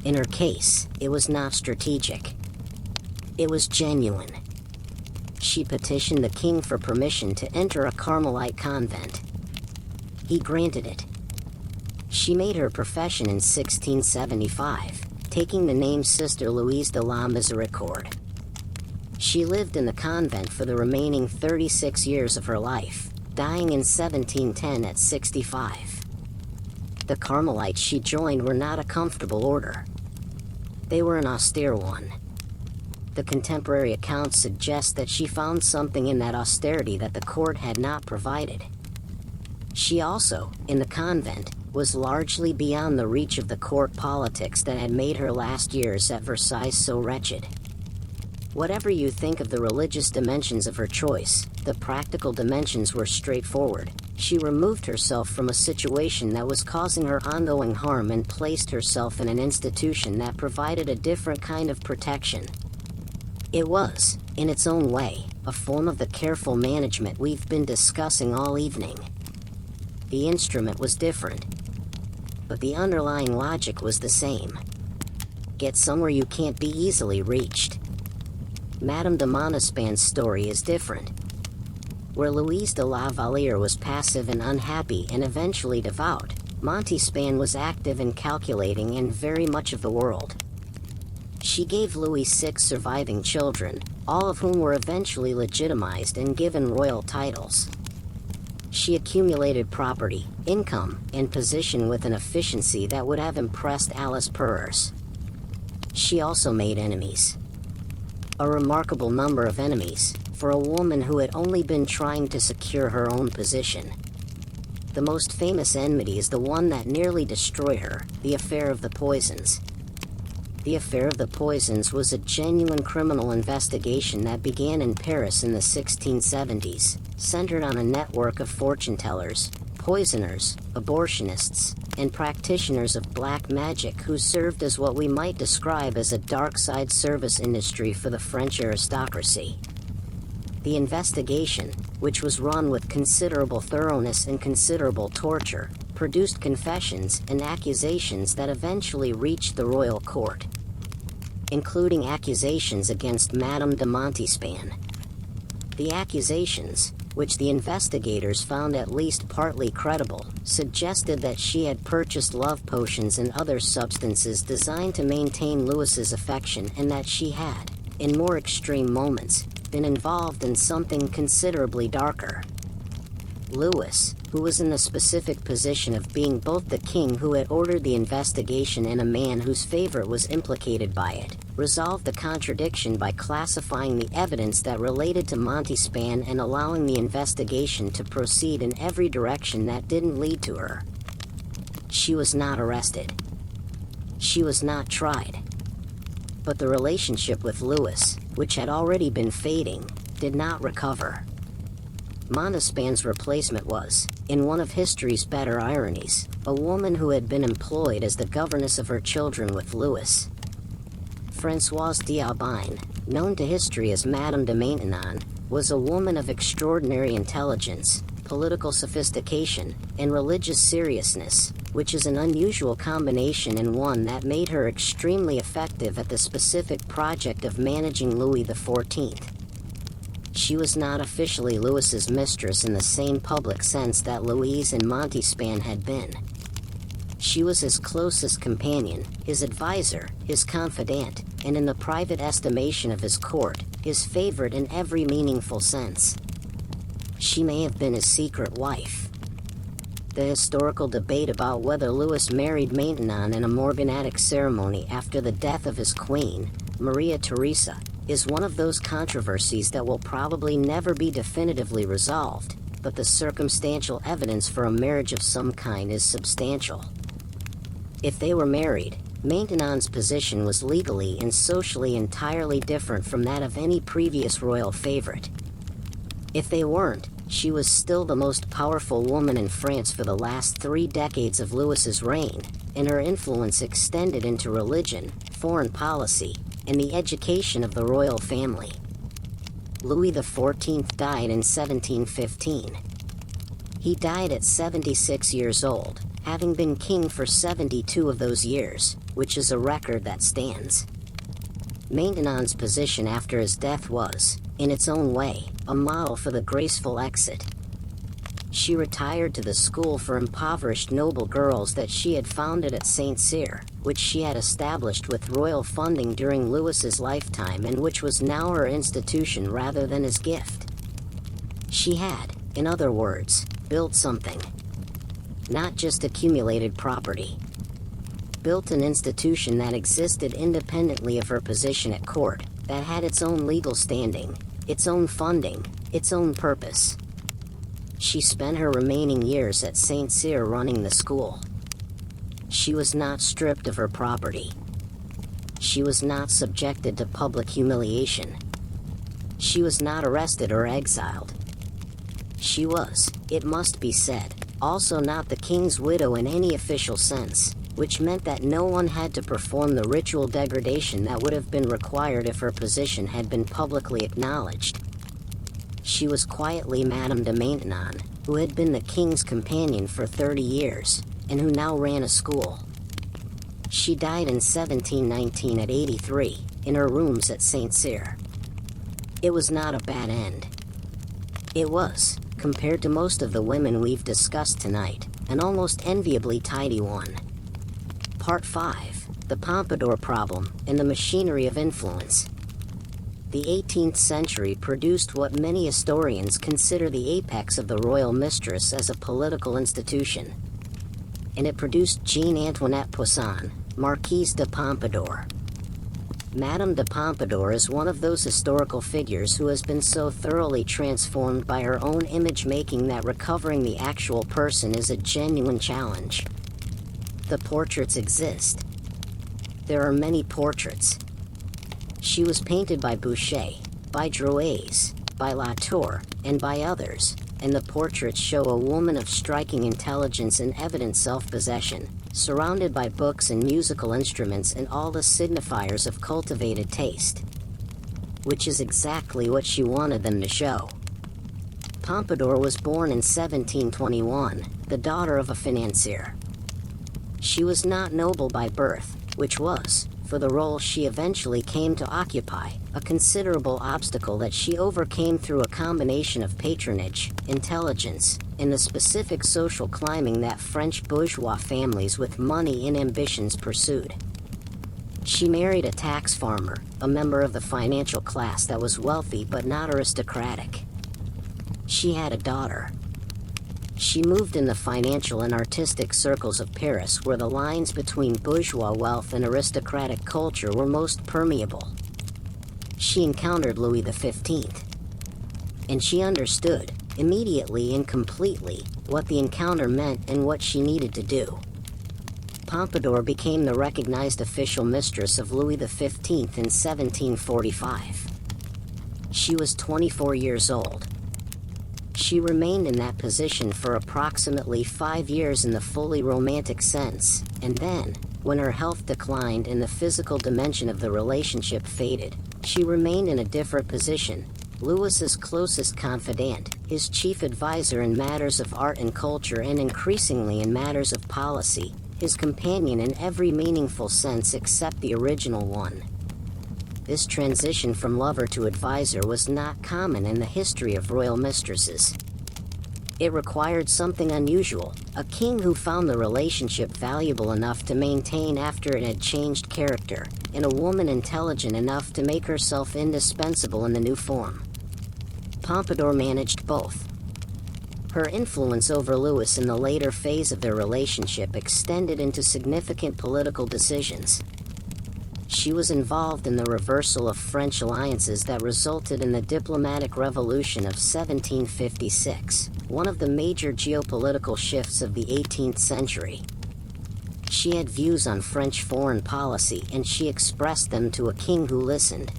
A: In her case, it was not strategic. It was genuine. She petitioned the king for permission to enter a Carmelite convent. He granted it. She made her profession in 1675, taking the name Sister Louise de la Miséricorde. She lived in the convent for the remaining 36 years of her life, dying in 1710 at 65. The Carmelites she joined were not a comfortable order. They were an austere one. The contemporary accounts suggest that she found something in that austerity that the court had not provided. She also, in the convent, was largely beyond the reach of the court politics that had made her last years at Versailles so wretched. Whatever you think of the religious dimensions of her choice, the practical dimensions were straightforward. She removed herself from a situation that was causing her ongoing harm and placed herself in an institution that provided a different kind of protection. It was, in its own way, a form of the careful management we've been discussing all evening. The instrument was different, but the underlying logic was the same. Get somewhere you can't be easily reached. Madame de Montespan's story is different. Where Louise de la Valliere was passive and unhappy and eventually devout, Montespan was active and calculating in very much of the world. She gave Louis 6 surviving children, all of whom were eventually legitimized and given royal titles. She accumulated property, income, and position with an efficiency that would have impressed Alice Perrers. She also made enemies. A remarkable number of enemies, for a woman who had only been trying to secure her own position. The most famous enmity is the one that nearly destroyed her, the affair of the poisons. The affair of the poisons was a genuine criminal investigation that began in Paris in the 1670s, centered on a network of fortune tellers, poisoners, abortionists, and practitioners of black magic who served as what we might describe as a dark side service industry for the French aristocracy. The investigation, which was run with considerable thoroughness and considerable torture, produced confessions and accusations that eventually reached the royal court, including accusations against Madame de Montespan. The accusations, which the investigators found at least partly credible, suggested that she had purchased love potions and other substances designed to maintain Louis's affection and that she had, in more extreme moments, been involved in something considerably darker. Louis, who was in the specific position of being both the king who had ordered the investigation and a man whose favorite was implicated by it, resolved the contradiction by classifying the evidence that related to Montespan and allowing the investigation to proceed in every direction that didn't lead to her. She was not arrested. She was not tried. But the relationship with Louis, which had already been fading, did not recover. Montespan's replacement was, in one of history's better ironies, a woman who had been employed as the governess of her children with Louis. Françoise d'Albine, known to history as Madame de Maintenon, was a woman of extraordinary intelligence, political sophistication, and religious seriousness, which is an unusual combination and one that made her extremely effective at the specific project of managing Louis XIV. She was not officially Louis's mistress in the same public sense that Louise and Montespan had been. She was his closest companion, his advisor, his confidant, and in the private estimation of his court, his favorite in every meaningful sense. She may have been his secret wife. The historical debate about whether Louis married Maintenon in a morganatic ceremony after the death of his queen, Maria Theresa, is one of those controversies that will probably never be definitively resolved, but the circumstantial evidence for a marriage of some kind is substantial. If they were married, Maintenon's position was legally and socially entirely different from that of any previous royal favorite. If they weren't, she was still the most powerful woman in France for the last 3 decades of Louis's reign, and her influence extended into religion, foreign policy, and the education of the royal family. Louis XIV died in 1715. He died at 76 years old, having been king for 72 of those years, which is a record that stands. Maintenon's position after his death was, in its own way, a model for the graceful exit. She retired to the school for impoverished noble girls that she had founded at Saint Cyr, which she had established with royal funding during Louis's lifetime and which was now her institution rather than his gift. She had, in other words, built something. Not just accumulated property. Built an institution that existed independently of her position at court, that had its own legal standing, its own funding, its own purpose. She spent her remaining years at Saint Cyr running the school. She was not stripped of her property. She was not subjected to public humiliation. She was not arrested or exiled. She was, it must be said, also not the king's widow in any official sense, which meant that no one had to perform the ritual degradation that would have been required if her position had been publicly acknowledged. She was quietly Madame de Maintenon, who had been the king's companion for 30 years, and who now ran a school. She died in 1719 at 83, in her rooms at Saint Cyr. It was not a bad end. It was, compared to most of the women we've discussed tonight, an almost enviably tidy one. Part 5, The Pompadour Problem and the Machinery of Influence. The 18th century produced what many historians consider the apex of the royal mistress as a political institution. And it produced Jean Antoinette Poussin, Marquise de Pompadour. Madame de Pompadour is one of those historical figures who has been so thoroughly transformed by her own image-making that recovering the actual person is a genuine challenge. The portraits exist. There are many portraits. She was painted by Boucher, by Drouais, by Latour, and by others, and the portraits show a woman of striking intelligence and evident self-possession, surrounded by books and musical instruments and all the signifiers of cultivated taste. Which is exactly what she wanted them to show. Pompadour was born in 1721, the daughter of a financier. She was not noble by birth, which was, for the role she eventually came to occupy, a considerable obstacle that she overcame through a combination of patronage, intelligence, and the specific social climbing that French bourgeois families with money and ambitions pursued. She married a tax farmer, a member of the financial class that was wealthy but not aristocratic. She had a daughter. She moved in the financial and artistic circles of Paris where the lines between bourgeois wealth and aristocratic culture were most permeable. She encountered Louis XV. And she understood, immediately and completely, what the encounter meant and what she needed to do. Pompadour became the recognized official mistress of Louis XV in 1745. She was 24 years old. She remained in that position for approximately 5 years in the fully romantic sense, and then, when her health declined and the physical dimension of the relationship faded, she remained in a different position, Louis's closest confidant, his chief advisor in matters of art and culture and increasingly in matters of policy, his companion in every meaningful sense except the original one. This transition from lover to advisor was not common in the history of royal mistresses. It required something unusual, a king who found the relationship valuable enough to maintain after it had changed character, and a woman intelligent enough to make herself indispensable in the new form. Pompadour managed both. Her influence over Louis in the later phase of their relationship extended into significant political decisions. She was involved in the reversal of French alliances that resulted in the diplomatic revolution of 1756, one of the major geopolitical shifts of the 18th century. She had views on French foreign policy and she expressed them to a king who listened.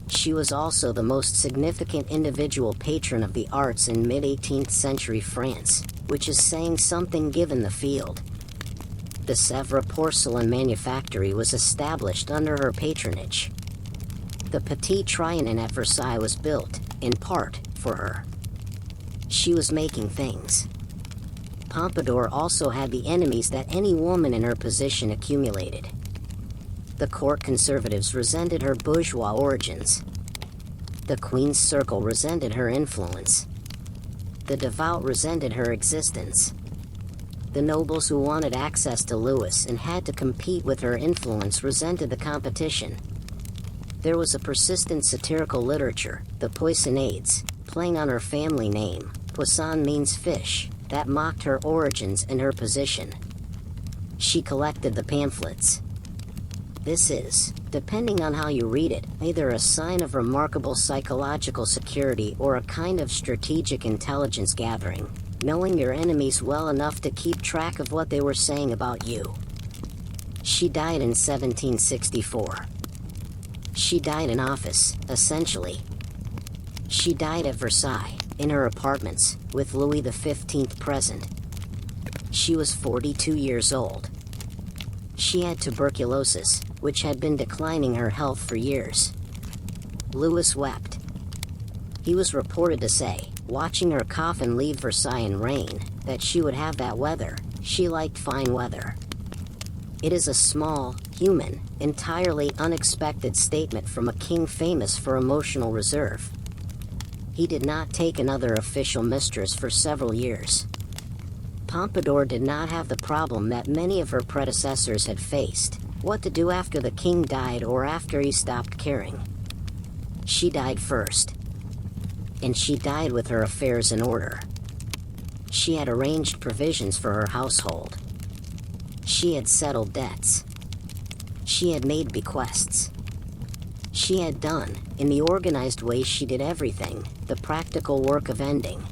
A: She was also the most significant individual patron of the arts in mid-18th century France, which is saying something given the field. The Sèvres porcelain manufactory was established under her patronage. The Petit Trianon at Versailles was built, in part, for her. She was making things. Pompadour also had the enemies that any woman in her position accumulated. The court conservatives resented her bourgeois origins. The Queen's circle resented her influence. The devout resented her existence. The nobles who wanted access to Louis and had to compete with her influence resented the competition. There was a persistent satirical literature, the Poissonnades, playing on her family name, Poisson means fish, that mocked her origins and her position. She collected the pamphlets. This is, depending on how you read it, either a sign of remarkable psychological security or a kind of strategic intelligence gathering, knowing your enemies well enough to keep track of what they were saying about you. She died in 1764. She died in office, essentially. She died at Versailles, in her apartments, with Louis XV present. She was 42 years old. She had tuberculosis, which had been declining her health for years. Louis wept. He was reported to say, watching her coffin leave Versailles in rain, that she would have that weather. She liked fine weather. It is a small, human, entirely unexpected statement from a king famous for emotional reserve. He did not take another official mistress for several years. Pompadour did not have the problem that many of her predecessors had faced, what to do after the king died or after he stopped caring. She died first. And she died with her affairs in order. She had arranged provisions for her household. She had settled debts. She had made bequests. She had done, in the organized way she did everything, the practical work of ending.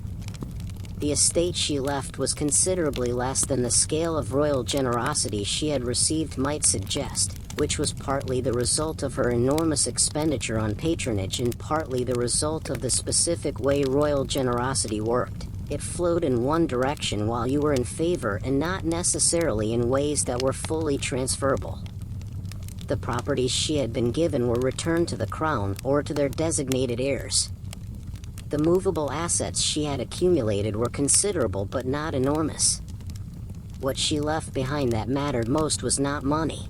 A: The estate she left was considerably less than the scale of royal generosity she had received might suggest, which was partly the result of her enormous expenditure on patronage and partly the result of the specific way royal generosity worked. It flowed in one direction while you were in favor and not necessarily in ways that were fully transferable. The properties she had been given were returned to the crown or to their designated heirs. The movable assets she had accumulated were considerable but not enormous. What she left behind that mattered most was not money.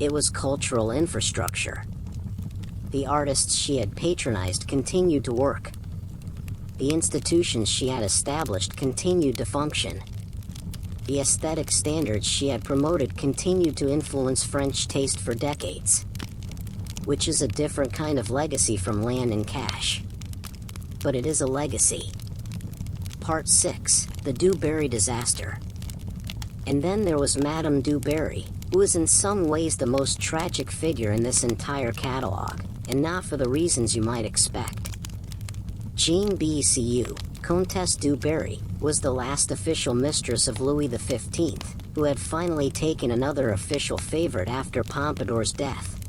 A: It was cultural infrastructure. The artists she had patronized continued to work. The institutions she had established continued to function. The aesthetic standards she had promoted continued to influence French taste for decades. Which is a different kind of legacy from land and cash. But it is a legacy. Part 6, the Du Barry disaster. And then there was Madame du Barry, who is in some ways the most tragic figure in this entire catalog, and not for the reasons you might expect. Jean Bcu, Comtesse du Barry, was the last official mistress of Louis XV, who had finally taken another official favorite after Pompadour's death.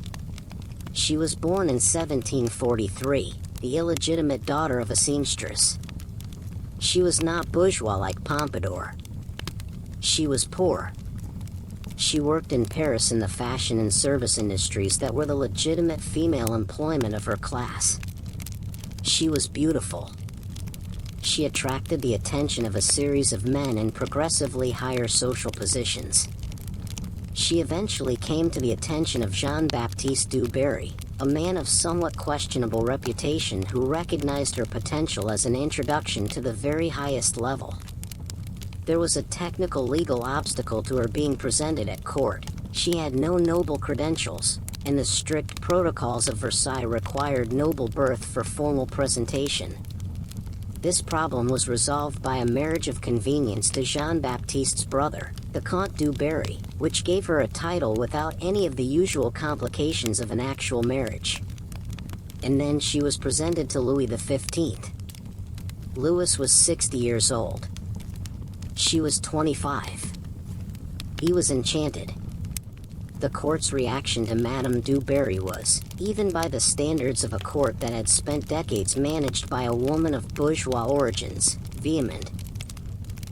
A: She was born in 1743, the illegitimate daughter of a seamstress. She was not bourgeois like Pompadour. She was poor. She worked in Paris in the fashion and service industries that were the legitimate female employment of her class. She was beautiful. She attracted the attention of a series of men in progressively higher social positions. She eventually came to the attention of Jean-Baptiste du Barry, a man of somewhat questionable reputation who recognized her potential as an introduction to the very highest level. There was a technical legal obstacle to her being presented at court. She had no noble credentials, and the strict protocols of Versailles required noble birth for formal presentation. This problem was resolved by a marriage of convenience to Jean-Baptiste's brother, the Comte du Barry, which gave her a title without any of the usual complications of an actual marriage. And then she was presented to Louis XV. Louis was 60 years old. She was 25. He was enchanted. The court's reaction to Madame du Barry was, even by the standards of a court that had spent decades managed by a woman of bourgeois origins, vehement.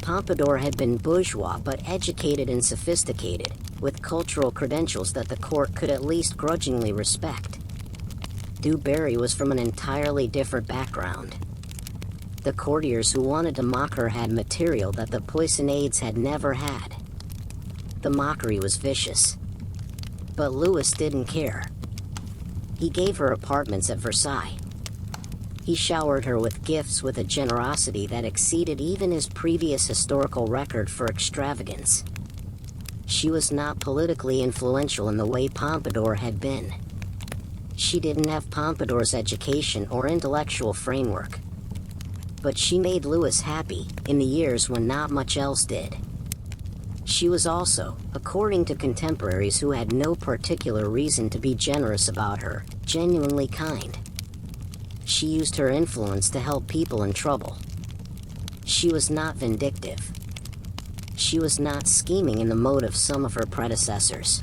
A: Pompadour had been bourgeois but educated and sophisticated, with cultural credentials that the court could at least grudgingly respect. Du Barry was from an entirely different background. The courtiers who wanted to mock her had material that the Poissonades had never had. The mockery was vicious. But Louis didn't care. He gave her apartments at Versailles. He showered her with gifts with a generosity that exceeded even his previous historical record for extravagance. She was not politically influential in the way Pompadour had been. She didn't have Pompadour's education or intellectual framework. But she made Louis happy in the years when not much else did. She was also, according to contemporaries who had no particular reason to be generous about her, genuinely kind. She used her influence to help people in trouble. She was not vindictive. She was not scheming in the mode of some of her predecessors.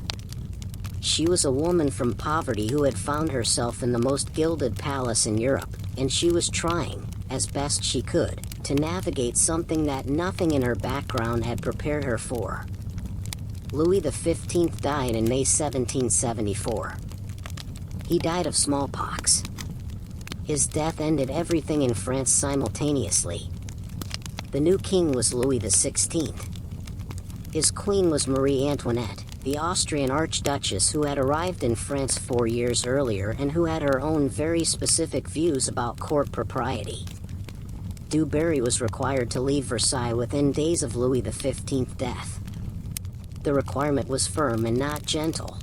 A: She was a woman from poverty who had found herself in the most gilded palace in Europe, and she was trying, as best she could, to navigate something that nothing in her background had prepared her for. Louis XV died in May 1774. He died of smallpox. His death ended everything in France simultaneously. The new king was Louis XVI. His queen was Marie Antoinette, the Austrian archduchess who had arrived in France 4 years earlier and who had her own very specific views about court propriety. Du Barry was required to leave Versailles within days of Louis XV's death. The requirement was firm and not gentle.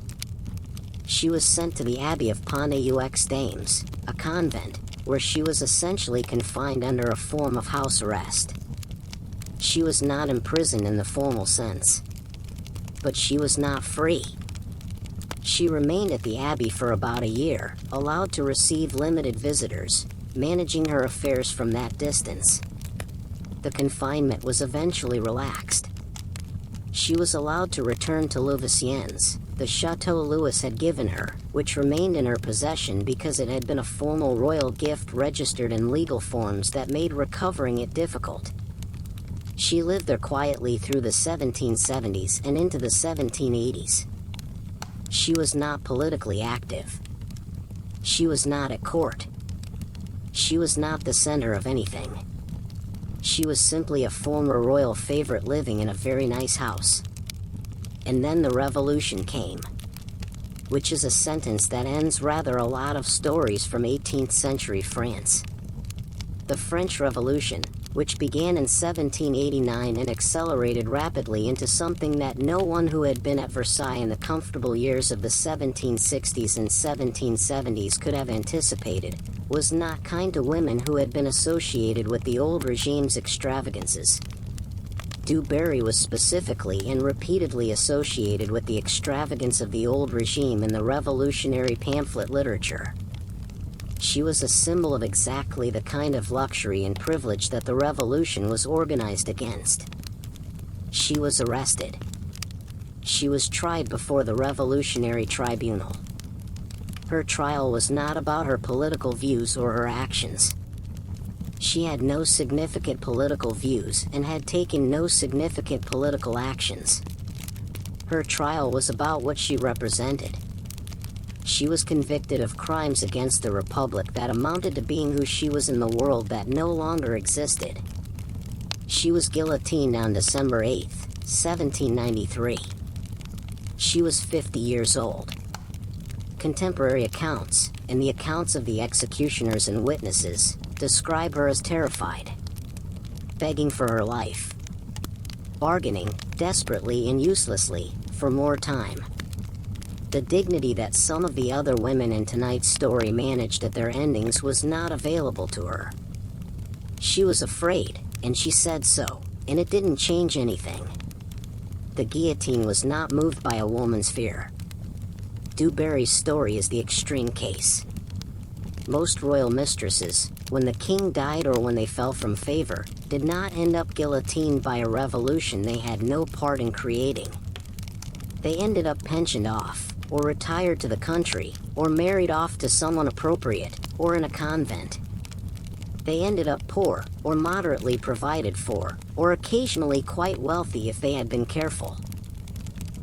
A: She was sent to the Abbey of Pont-aux Dames, a convent, where she was essentially confined under a form of house arrest. She was not imprisoned in the formal sense. But she was not free. She remained at the Abbey for about a year, allowed to receive limited visitors, managing her affairs from that distance. The confinement was eventually relaxed. She was allowed to return to Louveciennes, the chateau Louis had given her, which remained in her possession because it had been a formal royal gift registered in legal forms that made recovering it difficult. She lived there quietly through the 1770s and into the 1780s. She was not politically active. She was not at court. She was not the center of anything. She was simply a former royal favorite living in a very nice house. And then the revolution came. Which is a sentence that ends rather a lot of stories from 18th century France. The French Revolution, which began in 1789 and accelerated rapidly into something that no one who had been at Versailles in the comfortable years of the 1760s and 1770s could have anticipated, was not kind to women who had been associated with the old regime's extravagances. Du Barry was specifically and repeatedly associated with the extravagance of the old regime in the revolutionary pamphlet literature. She was a symbol of exactly the kind of luxury and privilege that the revolution was organized against. She was arrested. She was tried before the Revolutionary Tribunal. Her trial was not about her political views or her actions. She had no significant political views and had taken no significant political actions. Her trial was about what she represented. She was convicted of crimes against the Republic that amounted to being who she was in the world that no longer existed. She was guillotined on December 8, 1793. She was 50 years old. Contemporary accounts, and the accounts of the executioners and witnesses, describe her as terrified, begging for her life, bargaining, desperately and uselessly, for more time. The dignity that some of the other women in tonight's story managed at their endings was not available to her. She was afraid, and she said so, and it didn't change anything. The guillotine was not moved by a woman's fear. Du Barry's story is the extreme case. Most royal mistresses, when the king died or when they fell from favor, did not end up guillotined by a revolution they had no part in creating. They ended up pensioned off, or retired to the country, or married off to someone appropriate, or in a convent. They ended up poor, or moderately provided for, or occasionally quite wealthy if they had been careful.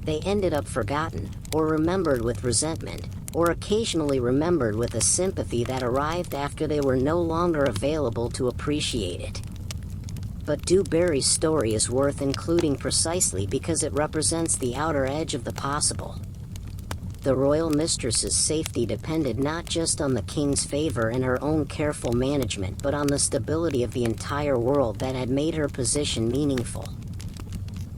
A: They ended up forgotten, or remembered with resentment, or occasionally remembered with a sympathy that arrived after they were no longer available to appreciate it. But Du Barry's story is worth including precisely because it represents the outer edge of the possible. The royal mistress's safety depended not just on the king's favor and her own careful management but on the stability of the entire world that had made her position meaningful.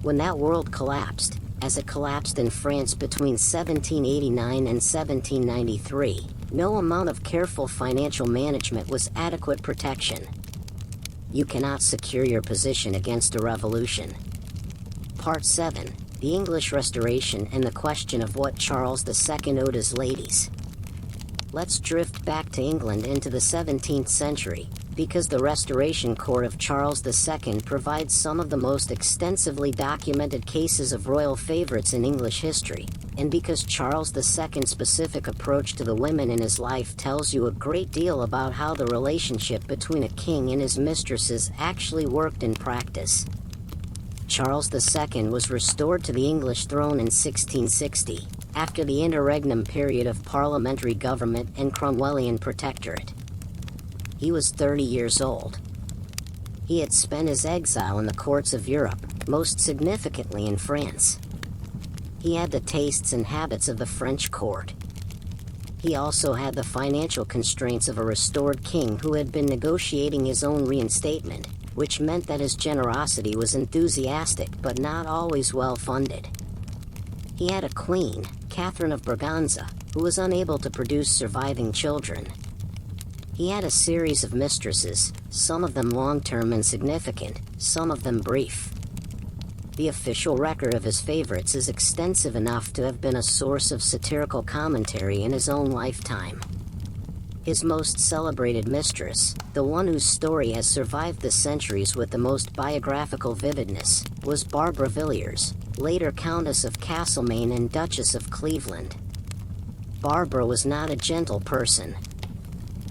A: When that world collapsed, as it collapsed in France between 1789 and 1793, no amount of careful financial management was adequate protection. You cannot secure your position against a revolution. Part 7. The English Restoration and the question of what Charles II owed his ladies. Let's drift back to England into the 17th century, because the Restoration Court of Charles II provides some of the most extensively documented cases of royal favorites in English history, and because Charles II's specific approach to the women in his life tells you a great deal about how the relationship between a king and his mistresses actually worked in practice. Charles II was restored to the English throne in 1660, after the interregnum period of parliamentary government and Cromwellian protectorate. He was 30 years old. He had spent his exile in the courts of Europe, most significantly in France. He had the tastes and habits of the French court. He also had the financial constraints of a restored king who had been negotiating his own reinstatement, which meant that his generosity was enthusiastic but not always well-funded. He had a queen, Catherine of Braganza, who was unable to produce surviving children. He had a series of mistresses, some of them long-term and significant, some of them brief. The official record of his favorites is extensive enough to have been a source of satirical commentary in his own lifetime. His most celebrated mistress, the one whose story has survived the centuries with the most biographical vividness, was Barbara Villiers, later Countess of Castlemaine and Duchess of Cleveland. Barbara was not a gentle person.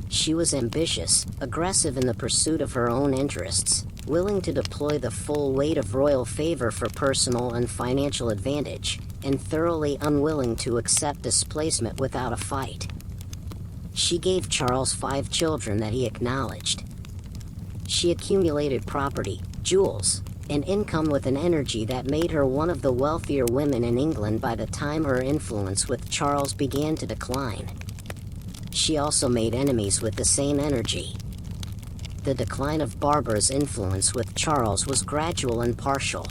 A: She was ambitious, aggressive in the pursuit of her own interests, willing to deploy the full weight of royal favor for personal and financial advantage, and thoroughly unwilling to accept displacement without a fight. She gave Charles 5 children that he acknowledged. She accumulated property, jewels, and income with an energy that made her one of the wealthier women in England by the time her influence with Charles began to decline. She also made enemies with the same energy. The decline of Barbara's influence with Charles was gradual and partial.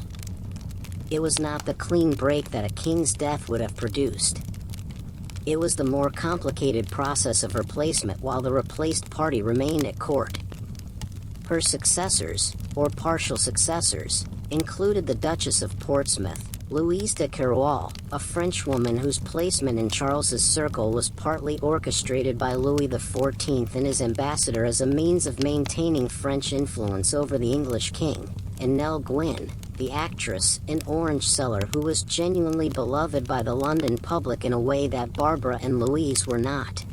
A: It was not the clean break that a king's death would have produced. It was the more complicated process of replacement while the replaced party remained at court. Her successors, or partial successors, included the Duchess of Portsmouth, Louise de Keroualle, a Frenchwoman whose placement in Charles's circle was partly orchestrated by Louis XIV and his ambassador as a means of maintaining French influence over the English king, and Nell Gwynn, the actress and orange seller who was genuinely beloved by the London public in a way that Barbara and Louise were not.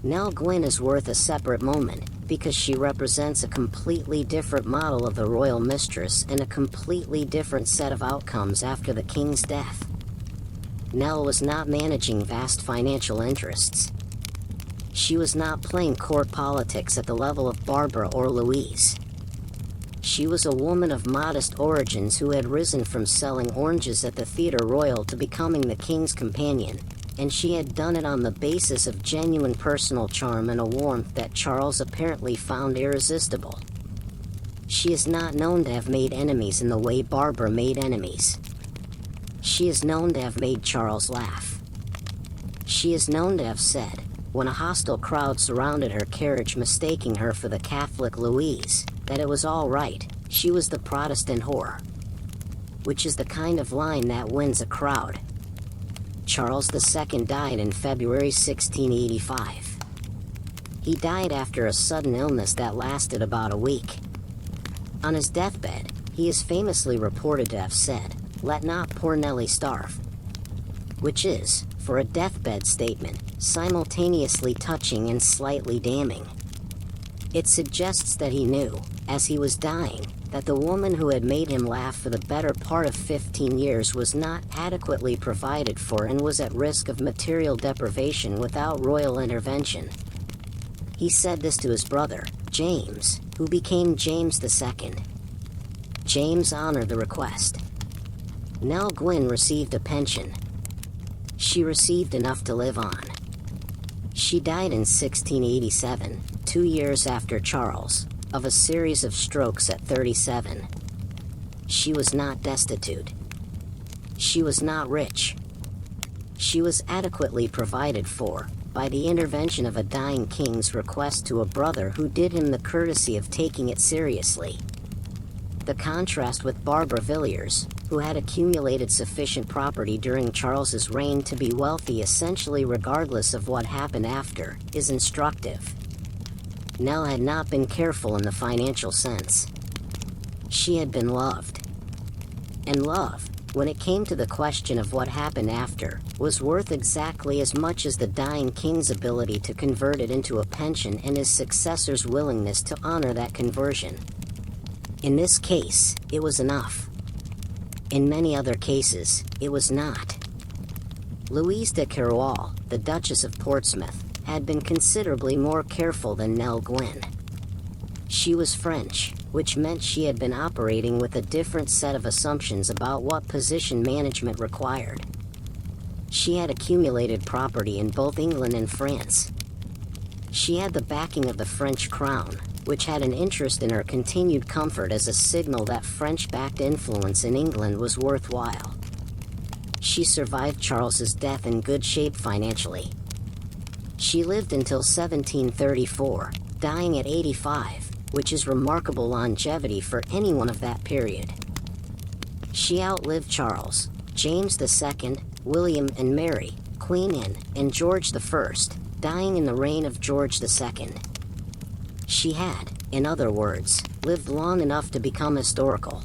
A: Nell Gwynn is worth a separate moment, because she represents a completely different model of the royal mistress and a completely different set of outcomes after the king's death. Nell was not managing vast financial interests. She was not playing court politics at the level of Barbara or Louise. She was a woman of modest origins who had risen from selling oranges at the Theatre Royal to becoming the king's companion, and she had done it on the basis of genuine personal charm and a warmth that Charles apparently found irresistible. She is not known to have made enemies in the way Barbara made enemies. She is known to have made Charles laugh. She is known to have said, when a hostile crowd surrounded her carriage mistaking her for the Catholic Louise, that it was all right, she was the Protestant whore. Which is the kind of line that wins a crowd. Charles II died in February 1685. He died after a sudden illness that lasted about a week. On his deathbed, he is famously reported to have said, "Let not poor Nellie starve," which is, for a deathbed statement, simultaneously touching and slightly damning. It suggests that he knew, as he was dying, that the woman who had made him laugh for the better part of 15 years was not adequately provided for and was at risk of material deprivation without royal intervention. He said this to his brother, James, who became James II. James honored the request. Nell Gwyn received a pension. She received enough to live on. She died in 1687, 2 years after Charles, of a series of strokes at 37. She was not destitute. She was not rich. She was adequately provided for by the intervention of a dying king's request to a brother who did him the courtesy of taking it seriously. The contrast with Barbara Villiers, who had accumulated sufficient property during Charles's reign to be wealthy essentially regardless of what happened after, is instructive. Nell had not been careful in the financial sense. She had been loved. And love, when it came to the question of what happened after, was worth exactly as much as the dying king's ability to convert it into a pension and his successor's willingness to honor that conversion. In this case, it was enough. In many other cases, it was not. Louise de Keroualle, the Duchess of Portsmouth, had been considerably more careful than Nell Gwyn. She was French, which meant she had been operating with a different set of assumptions about what position management required. She had accumulated property in both England and France. She had the backing of the French crown, which had an interest in her continued comfort as a signal that French-backed influence in England was worthwhile. She survived Charles's death in good shape financially. She lived until 1734, dying at 85, which is remarkable longevity for anyone of that period. She outlived Charles, James II, William and Mary, Queen Anne, and George I, dying in the reign of George II. She had, in other words, lived long enough to become historical.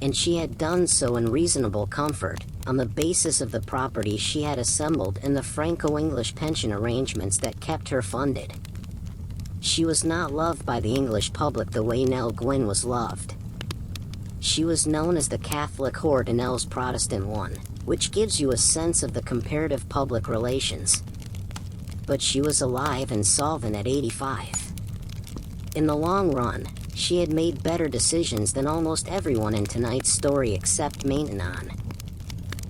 A: And she had done so in reasonable comfort, on the basis of the property she had assembled and the Franco-English pension arrangements that kept her funded. She was not loved by the English public the way Nell Gwyn was loved. She was known as the Catholic whore to Nell's Protestant one, which gives you a sense of the comparative public relations. But she was alive and solvent at 85. In the long run, she had made better decisions than almost everyone in tonight's story except Monotone.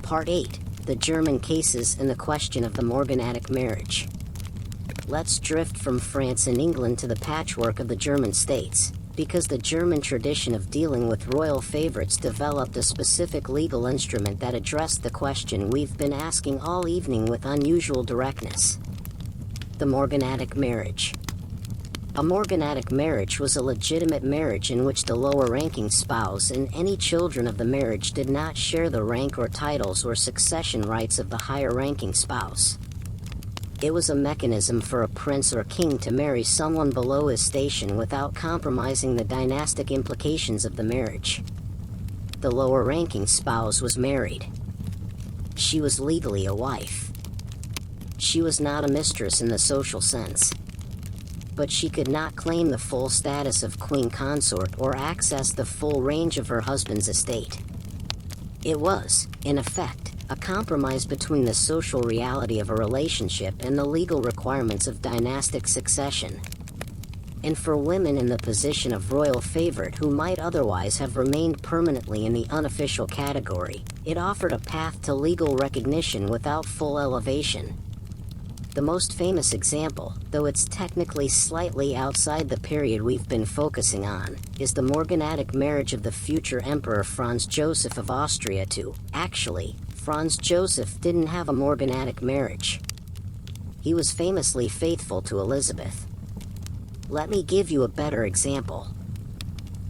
A: Part 8, The German Cases and the Question of the Morganatic Marriage. Let's drift from France and England to the patchwork of the German states, because the German tradition of dealing with royal favorites developed a specific legal instrument that addressed the question we've been asking all evening with unusual directness. The morganatic marriage. A morganatic marriage was a legitimate marriage in which the lower-ranking spouse and any children of the marriage did not share the rank or titles or succession rights of the higher-ranking spouse. It was a mechanism for a prince or king to marry someone below his station without compromising the dynastic implications of the marriage. The lower-ranking spouse was married. She was legally a wife. She was not a mistress in the social sense. But she could not claim the full status of queen consort or access the full range of her husband's estate. It was, in effect, a compromise between the social reality of a relationship and the legal requirements of dynastic succession. And for women in the position of royal favorite who might otherwise have remained permanently in the unofficial category, it offered a path to legal recognition without full elevation. The most famous example, though it's technically slightly outside the period we've been focusing on, is the morganatic marriage of the future Emperor Franz Joseph of Austria to, actually, Franz Joseph didn't have a morganatic marriage. He was famously faithful to Elizabeth. Let me give you a better example.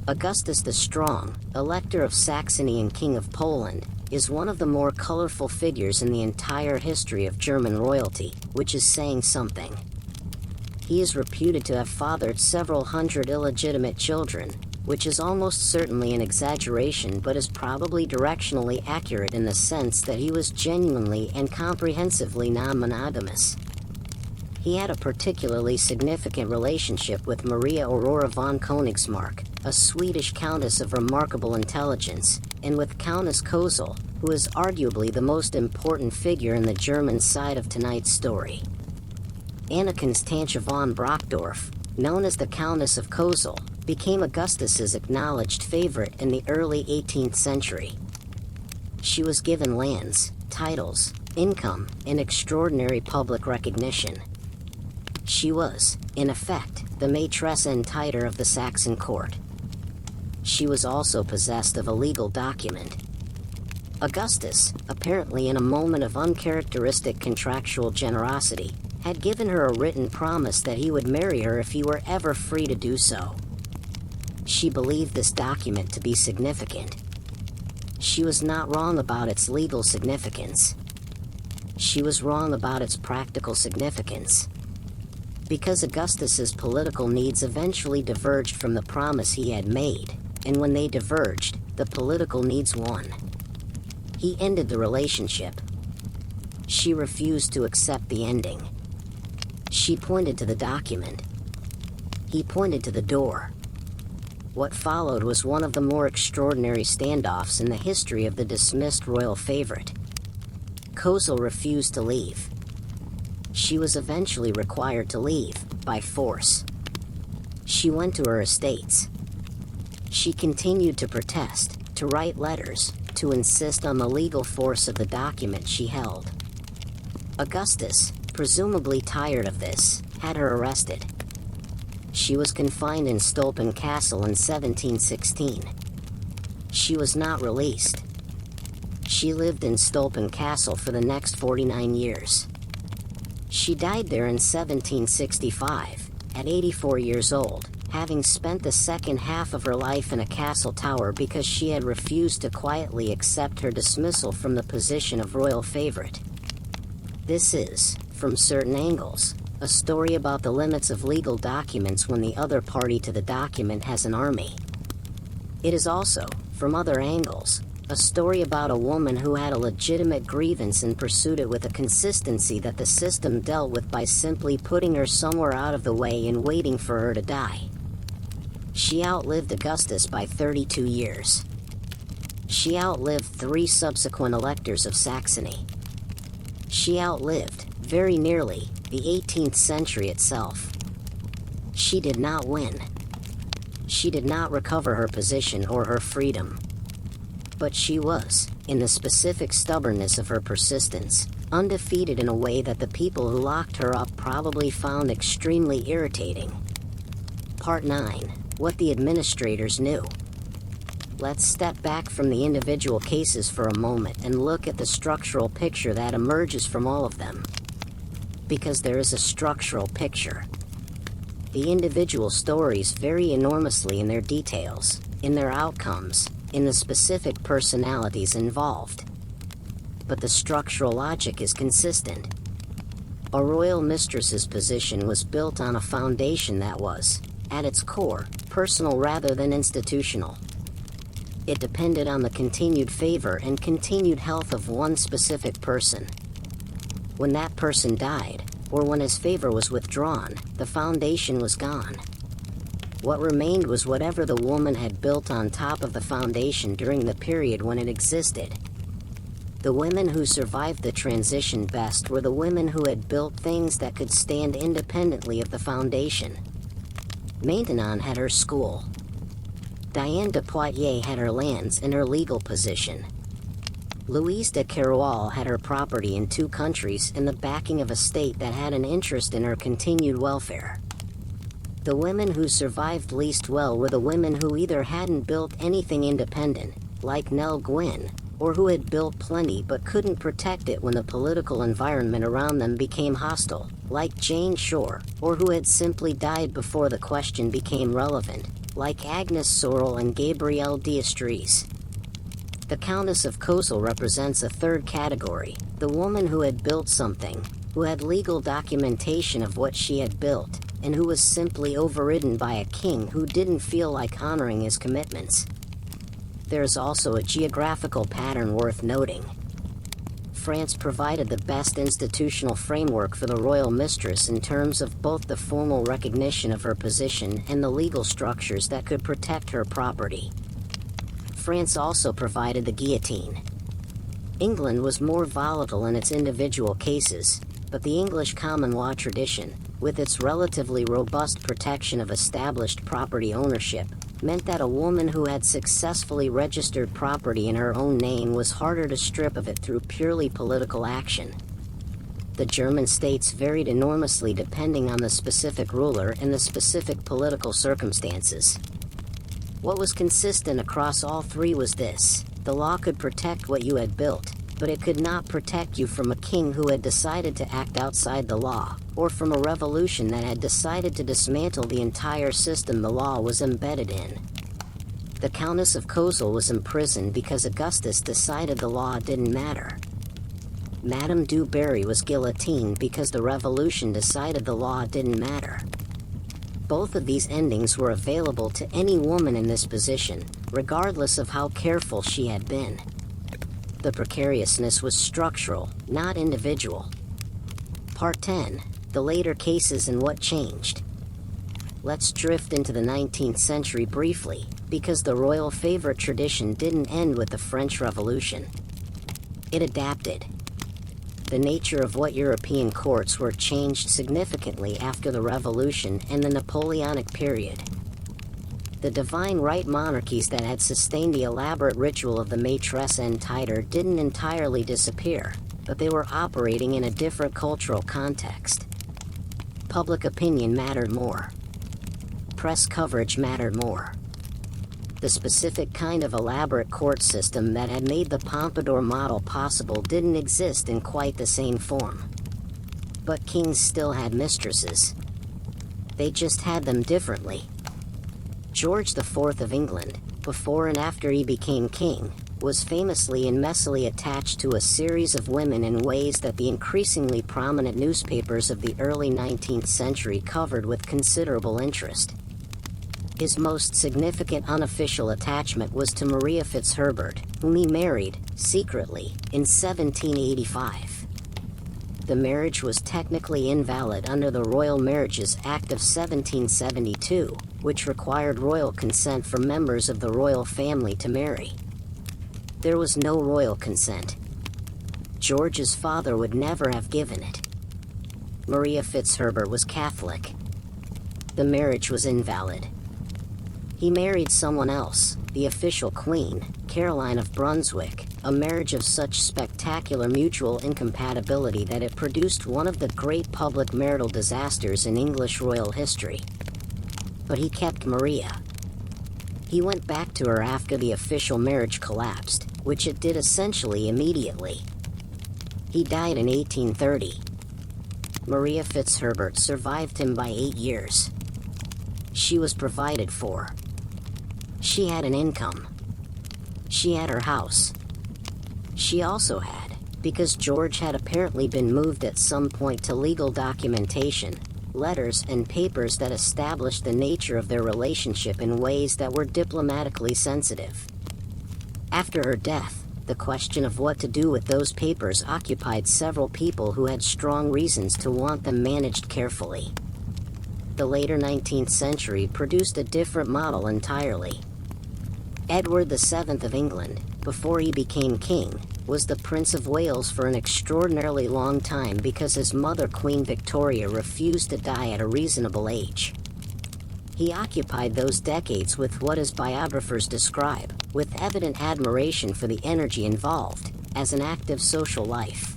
A: Augustus the Strong, Elector of Saxony and King of Poland, is one of the more colorful figures in the entire history of German royalty, which is saying something. He is reputed to have fathered several hundred illegitimate children, which is almost certainly an exaggeration but is probably directionally accurate in the sense that he was genuinely and comprehensively non-monogamous. He had a particularly significant relationship with Maria Aurora von Königsmarck, a Swedish countess of remarkable intelligence, and with Countess Kozel, who is arguably the most important figure in the German side of tonight's story. Anna Constantia von Brockdorff, known as the Countess of Kozel, became Augustus's acknowledged favorite in the early 18th century. She was given lands, titles, income, and extraordinary public recognition. She was, in effect, the Maitresse en titre of the Saxon court. She was also possessed of a legal document. Augustus, apparently in a moment of uncharacteristic contractual generosity, had given her a written promise that he would marry her if he were ever free to do so. She believed this document to be significant. She was not wrong about its legal significance. She was wrong about its practical significance. Because Augustus's political needs eventually diverged from the promise he had made, and when they diverged, the political needs won. He ended the relationship. She refused to accept the ending. She pointed to the document. He pointed to the door. What followed was one of the more extraordinary standoffs in the history of the dismissed royal favorite. Kozel refused to leave. She was eventually required to leave, by force. She went to her estates. She continued to protest, to write letters, to insist on the legal force of the document she held. Augustus, presumably tired of this, had her arrested. She was confined in Stolpen Castle in 1716. She was not released. She lived in Stolpen Castle for the next 49 years. She died there in 1765, at 84 years old, having spent the second half of her life in a castle tower because she had refused to quietly accept her dismissal from the position of royal favorite. This is, from certain angles, a story about the limits of legal documents when the other party to the document has an army. It is also, from other angles, a story about a woman who had a legitimate grievance and pursued it with a consistency that the system dealt with by simply putting her somewhere out of the way and waiting for her to die. She outlived Augustus by 32 years. She outlived 3 subsequent electors of Saxony. She outlived, very nearly, the 18th century itself. She did not win. She did not recover her position or her freedom. But she was, in the specific stubbornness of her persistence, undefeated in a way that the people who locked her up probably found extremely irritating. Part 9. What the administrators knew. Let's step back from the individual cases for a moment and look at the structural picture that emerges from all of them. Because there is a structural picture. The individual stories vary enormously in their details, in their outcomes, in the specific personalities involved. But the structural logic is consistent. A royal mistress's position was built on a foundation that was, at its core, personal rather than institutional. It depended on the continued favor and continued health of one specific person. When that person died, or when his favor was withdrawn, the foundation was gone. What remained was whatever the woman had built on top of the foundation during the period when it existed. The women who survived the transition best were the women who had built things that could stand independently of the foundation. Maintenon had her school. Diane de Poitiers had her lands and her legal position. Louise de Keroualle had her property in 2 countries and the backing of a state that had an interest in her continued welfare. The women who survived least well were the women who either hadn't built anything independent, like Nell Gwyn, or who had built plenty but couldn't protect it when the political environment around them became hostile, like Jane Shore, or who had simply died before the question became relevant, like Agnes Sorel and Gabrielle d'Estrées. The Countess of Kozel represents a third category, the woman who had built something, who had legal documentation of what she had built, and who was simply overridden by a king who didn't feel like honoring his commitments. There is also a geographical pattern worth noting. France provided the best institutional framework for the royal mistress in terms of both the formal recognition of her position and the legal structures that could protect her property. France also provided the guillotine. England was more volatile in its individual cases, but the English common law tradition, with its relatively robust protection of established property ownership, meant that a woman who had successfully registered property in her own name was harder to strip of it through purely political action. The German states varied enormously depending on the specific ruler and the specific political circumstances. What was consistent across all three was this: the law could protect what you had built, but it could not protect you from a king who had decided to act outside the law, or from a revolution that had decided to dismantle the entire system the law was embedded in. The Countess of Cosel was imprisoned because Augustus decided the law didn't matter. Madame du Barry was guillotined because the revolution decided the law didn't matter. Both of these endings were available to any woman in this position, regardless of how careful she had been. The precariousness was structural, not individual. Part 10. The later cases and what changed. Let's drift into the 19th century briefly, because the royal favorite tradition didn't end with the French Revolution. It adapted. The nature of what European courts were changed significantly after the Revolution and the Napoleonic period. The divine right monarchies that had sustained the elaborate ritual of the Maitresse en titre didn't entirely disappear, but they were operating in a different cultural context. Public opinion mattered more. Press coverage mattered more. The specific kind of elaborate court system that had made the Pompadour model possible didn't exist in quite the same form. But kings still had mistresses. They just had them differently. George IV of England, before and after he became king, was famously and messily attached to a series of women in ways that the increasingly prominent newspapers of the early 19th century covered with considerable interest. His most significant unofficial attachment was to Maria Fitzherbert, whom he married, secretly, in 1785. The marriage was technically invalid under the Royal Marriages Act of 1772, which required royal consent for members of the royal family to marry. There was no royal consent. George's father would never have given it. Maria Fitzherbert was Catholic. The marriage was invalid. He married someone else, the official queen, Caroline of Brunswick, a marriage of such spectacular mutual incompatibility that it produced one of the great public marital disasters in English royal history. But he kept Maria. He went back to her after the official marriage collapsed, which it did essentially immediately. He died in 1830. Maria Fitzherbert survived him by 8 years. She was provided for. She had an income. She had her house. She also had, because George had apparently been moved at some point to legal documentation, letters and papers that established the nature of their relationship in ways that were diplomatically sensitive. After her death, the question of what to do with those papers occupied several people who had strong reasons to want them managed carefully. The later 19th century produced a different model entirely. Edward VII of England, before he became king, was the Prince of Wales for an extraordinarily long time because his mother Queen Victoria refused to die at a reasonable age. He occupied those decades with what his biographers describe, with evident admiration for the energy involved, as an active social life.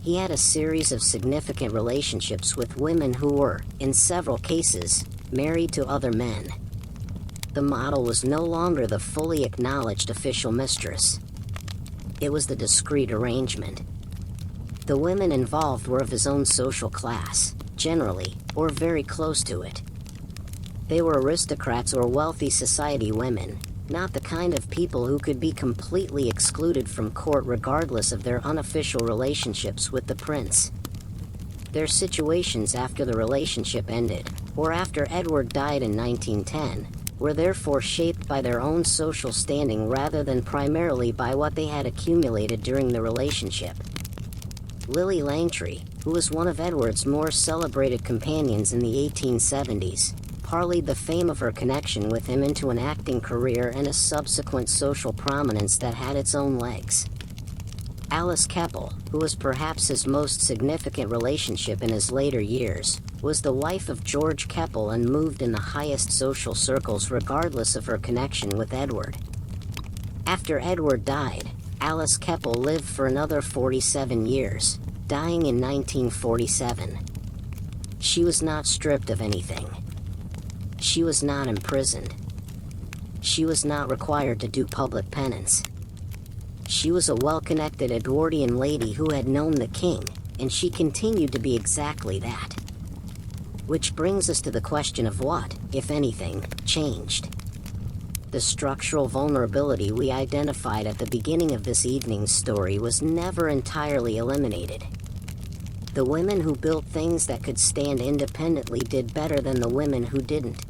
A: He had a series of significant relationships with women who were, in several cases, married to other men. The model was no longer the fully acknowledged official mistress. It was the discreet arrangement. The women involved were of his own social class, generally, or very close to it. They were aristocrats or wealthy society women, not the kind of people who could be completely excluded from court regardless of their unofficial relationships with the prince. Their situations after the relationship ended, or after Edward died in 1910, were therefore shaped by their own social standing rather than primarily by what they had accumulated during the relationship. Lily Langtry, who was one of Edward's more celebrated companions in the 1870s, parlayed the fame of her connection with him into an acting career and a subsequent social prominence that had its own legs. Alice Keppel, who was perhaps his most significant relationship in his later years, was the wife of George Keppel and moved in the highest social circles regardless of her connection with Edward. After Edward died, Alice Keppel lived for another 47 years, dying in 1947. She was not stripped of anything. She was not imprisoned. She was not required to do public penance. She was a well-connected Edwardian lady who had known the king, and she continued to be exactly that. Which brings us to the question of what, if anything, changed. The structural vulnerability we identified at the beginning of this evening's story was never entirely eliminated. The women who built things that could stand independently did better than the women who didn't.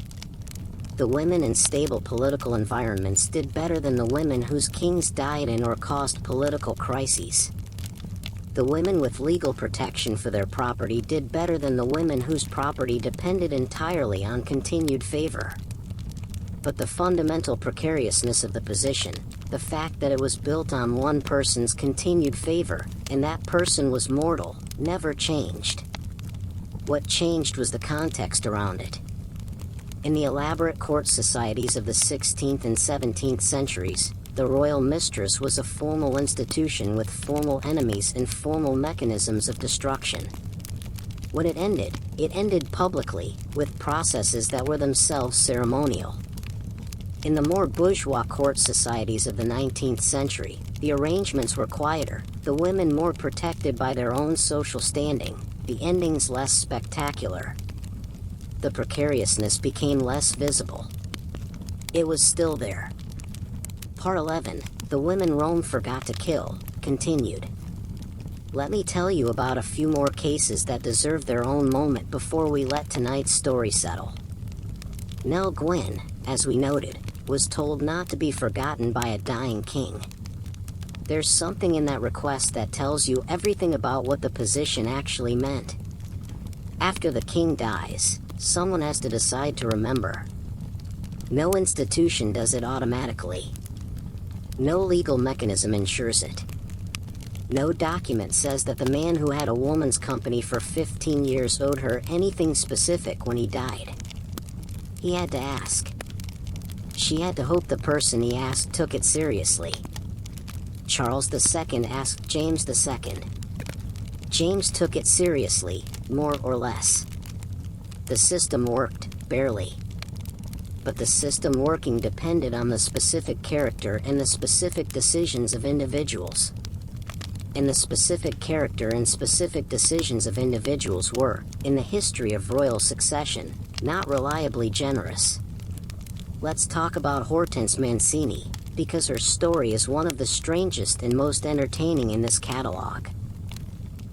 A: The women in stable political environments did better than the women whose kings died in or caused political crises. The women with legal protection for their property did better than the women whose property depended entirely on continued favor. But the fundamental precariousness of the position, the fact that it was built on one person's continued favor, and that person was mortal, never changed. What changed was the context around it. In the elaborate court societies of the 16th and 17th centuries, the royal mistress was a formal institution with formal enemies and formal mechanisms of destruction. When it ended publicly, with processes that were themselves ceremonial. In the more bourgeois court societies of the 19th century, the arrangements were quieter, the women more protected by their own social standing, the endings less spectacular. The precariousness became less visible. It was still there. Part 11, The Women Rome Forgot to Kill, continued. Let me tell you about a few more cases that deserve their own moment before we let tonight's story settle. Nell Gwyn, as we noted, was told not to be forgotten by a dying king. There's something in that request that tells you everything about what the position actually meant. After the king dies, someone has to decide to remember. No institution does it automatically. No legal mechanism ensures it. No document says that the man who had a woman's company for 15 years owed her anything specific when he died. He had to ask. She had to hope the person he asked took it seriously. Charles II asked James II. James took it seriously, more or less. The system worked, barely. But the system working depended on the specific character and the specific decisions of individuals. And the specific character and specific decisions of individuals were, in the history of royal succession, not reliably generous. Let's talk about Hortense Mancini, because her story is one of the strangest and most entertaining in this catalog.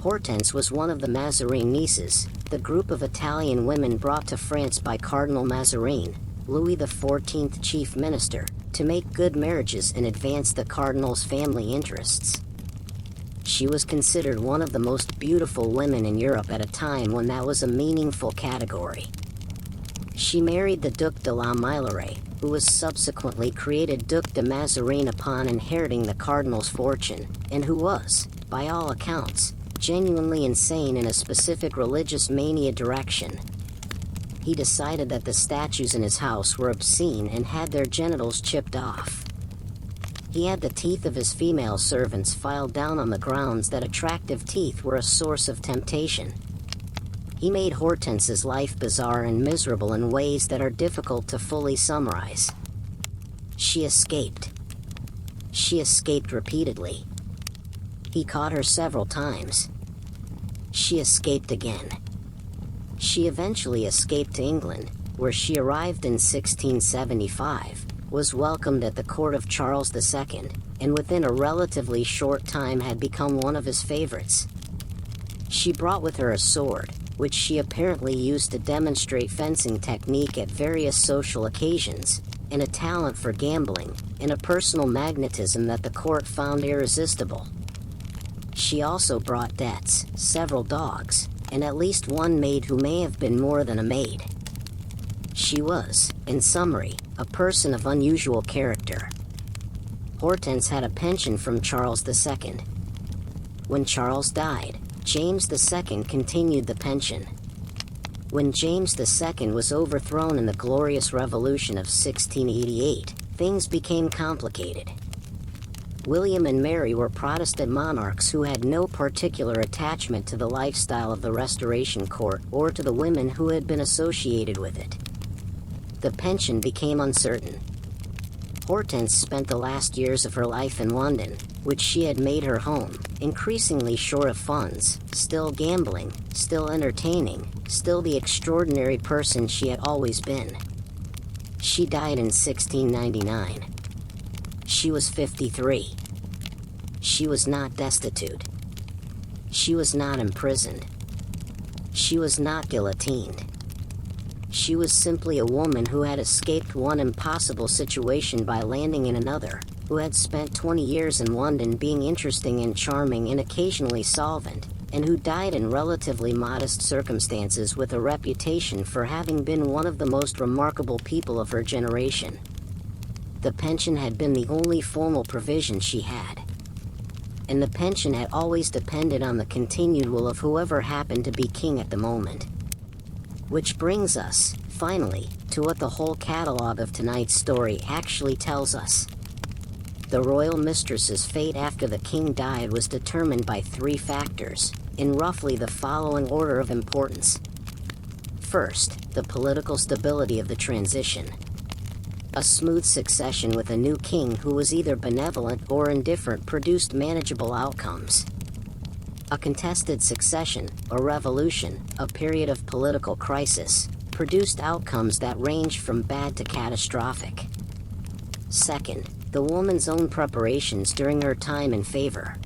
A: Hortense was one of the Mazarin nieces, the group of Italian women brought to France by Cardinal Mazarin, Louis XIV chief minister, to make good marriages and advance the cardinal's family interests. She was considered one of the most beautiful women in Europe at a time when that was a meaningful category. She married the Duc de la Meilleraye, who was subsequently created Duc de Mazarin upon inheriting the cardinal's fortune, and who was, by all accounts, genuinely insane in a specific religious mania direction. He decided that the statues in his house were obscene and had their genitals chipped off. He had the teeth of his female servants filed down on the grounds that attractive teeth were a source of temptation. He made Hortense's life bizarre and miserable in ways that are difficult to fully summarize. She escaped. She escaped repeatedly. He caught her several times. She escaped again. She eventually escaped to England, where she arrived in 1675, was welcomed at the court of Charles II, and within a relatively short time had become one of his favorites. She brought with her a sword, which she apparently used to demonstrate fencing technique at various social occasions, and a talent for gambling, and a personal magnetism that the court found irresistible. She also brought debts, several dogs, and at least one maid who may have been more than a maid. She was, in summary, a person of unusual character. Hortense had a pension from Charles II. When Charles died, James II continued the pension. When James II was overthrown in the Glorious Revolution of 1688, things became complicated. William and Mary were Protestant monarchs who had no particular attachment to the lifestyle of the Restoration Court or to the women who had been associated with it. The pension became uncertain. Hortense spent the last years of her life in London, which she had made her home, increasingly short of funds, still gambling, still entertaining, still the extraordinary person she had always been. She died in 1699. She was 53. She was not destitute. She was not imprisoned. She was not guillotined. She was simply a woman who had escaped one impossible situation by landing in another, who had spent 20 years in London being interesting and charming and occasionally solvent, and who died in relatively modest circumstances with a reputation for having been one of the most remarkable people of her generation. The pension had been the only formal provision she had. And the pension had always depended on the continued will of whoever happened to be king at the moment. Which brings us, finally, to what the whole catalog of tonight's story actually tells us. The royal mistress's fate after the king died was determined by 3 factors, in roughly the following order of importance. First, the political stability of the transition. A smooth succession with a new king who was either benevolent or indifferent produced manageable outcomes. A contested succession, a revolution, a period of political crisis, produced outcomes that ranged from bad to catastrophic. Second, the woman's own preparations during her time in favor.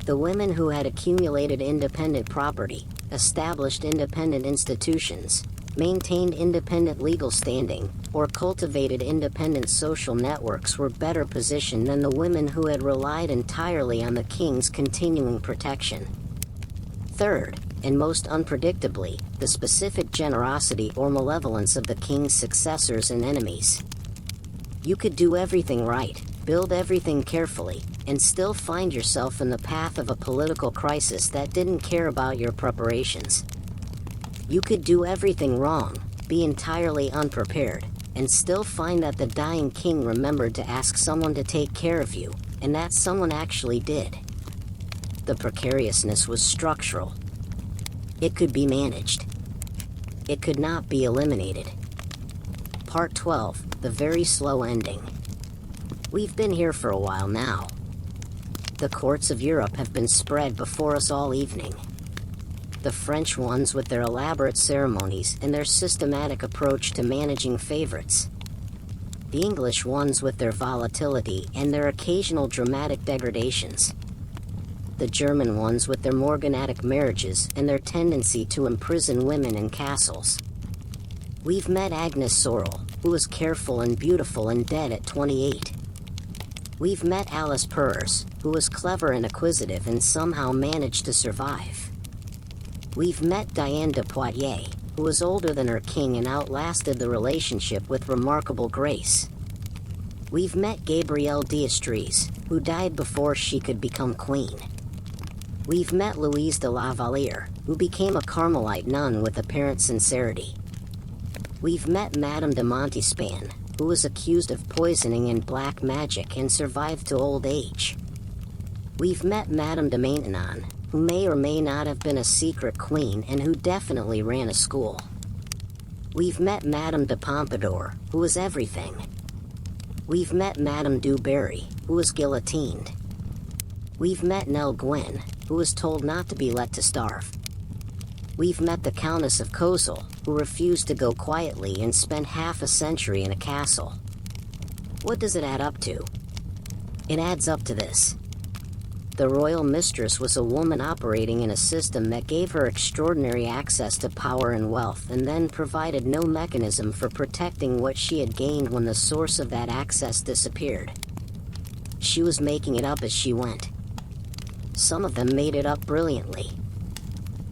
A: The women who had accumulated independent property, established independent institutions, maintained independent legal standing, or cultivated independent social networks were better positioned than the women who had relied entirely on the king's continuing protection. Third, and most unpredictably, the specific generosity or malevolence of the king's successors and enemies. You could do everything right, build everything carefully, and still find yourself in the path of a political crisis that didn't care about your preparations. You could do everything wrong, be entirely unprepared, and still find that the dying king remembered to ask someone to take care of you, and that someone actually did. The precariousness was structural. It could be managed. It could not be eliminated. Part 12, the very slow ending. We've been here for a while now. The courts of Europe have been spread before us all evening. The French ones with their elaborate ceremonies and their systematic approach to managing favorites. The English ones with their volatility and their occasional dramatic degradations. The German ones with their morganatic marriages and their tendency to imprison women in castles. We've met Agnes Sorel, who was careful and beautiful and dead at 28. We've met Alice Purrs, who was clever and acquisitive and somehow managed to survive. We've met Diane de Poitiers, who was older than her king and outlasted the relationship with remarkable grace. We've met Gabrielle d'Estrées, who died before she could become queen. We've met Louise de la Valliere, who became a Carmelite nun with apparent sincerity. We've met Madame de Montespan, who was accused of poisoning and black magic and survived to old age. We've met Madame de Maintenon, who may or may not have been a secret queen and who definitely ran a school. We've met Madame de Pompadour, who was everything. We've met Madame du Barry, who was guillotined. We've met Nell Gwyn, who was told not to be let to starve. We've met the Countess of Kozel, who refused to go quietly and spent half a century in a castle. What does it add up to? It adds up to this. The royal mistress was a woman operating in a system that gave her extraordinary access to power and wealth and then provided no mechanism for protecting what she had gained when the source of that access disappeared. She was making it up as she went. Some of them made it up brilliantly.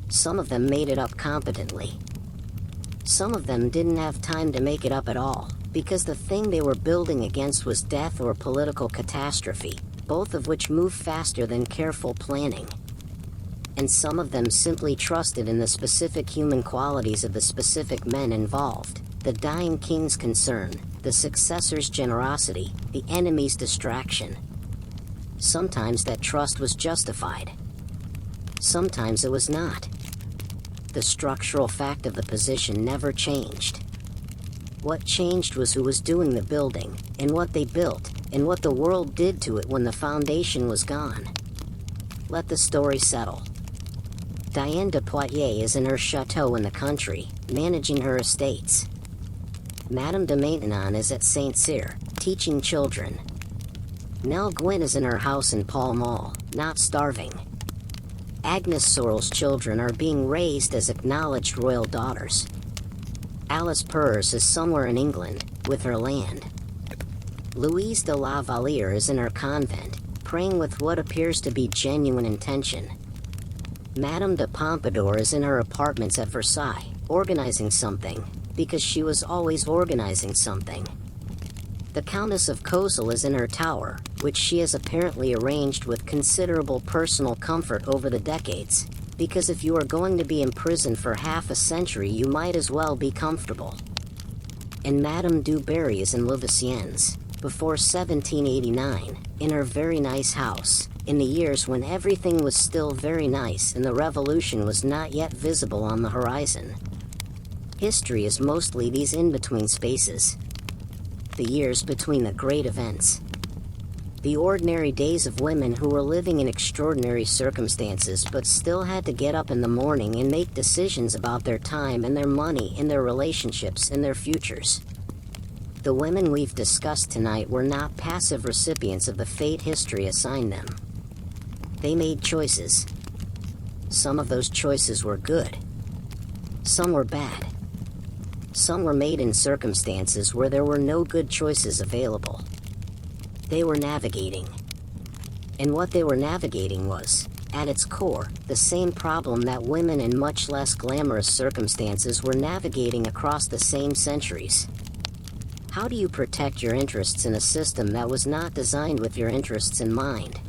A: Some of them made it up competently. Some of them didn't have time to make it up at all, because the thing they were building against was death or political catastrophe, both of which move faster than careful planning. And some of them simply trusted in the specific human qualities of the specific men involved, the dying king's concern, the successor's generosity, the enemy's distraction. Sometimes that trust was justified. Sometimes it was not. The structural fact of the position never changed. What changed was who was doing the building, and what they built, and what the world did to it when the foundation was gone. Let the story settle. Diane de Poitiers is in her chateau in the country, managing her estates. Madame de Maintenon is at Saint Cyr, teaching children. Nell Gwyn is in her house in Pall Mall, not starving. Agnes Sorel's children are being raised as acknowledged royal daughters. Alice Purrs is somewhere in England, with her land. Louise de la Valliere is in her convent, praying with what appears to be genuine intention. Madame de Pompadour is in her apartments at Versailles, organizing something, because she was always organizing something. The Countess of Cosel is in her tower, which she has apparently arranged with considerable personal comfort over the decades, because if you are going to be imprisoned for half a century you might as well be comfortable. And Madame du Barry is in Louveciennes, before 1789, in her very nice house, in the years when everything was still very nice and the revolution was not yet visible on the horizon. History is mostly these in-between spaces. The years between the great events. The ordinary days of women who were living in extraordinary circumstances but still had to get up in the morning and make decisions about their time and their money and their relationships and their futures. The women we've discussed tonight were not passive recipients of the fate history assigned them. They made choices. Some of those choices were good. Some were bad. Some were made in circumstances where there were no good choices available. They were navigating. And what they were navigating was, at its core, the same problem that women in much less glamorous circumstances were navigating across the same centuries. How do you protect your interests in a system that was not designed with your interests in mind?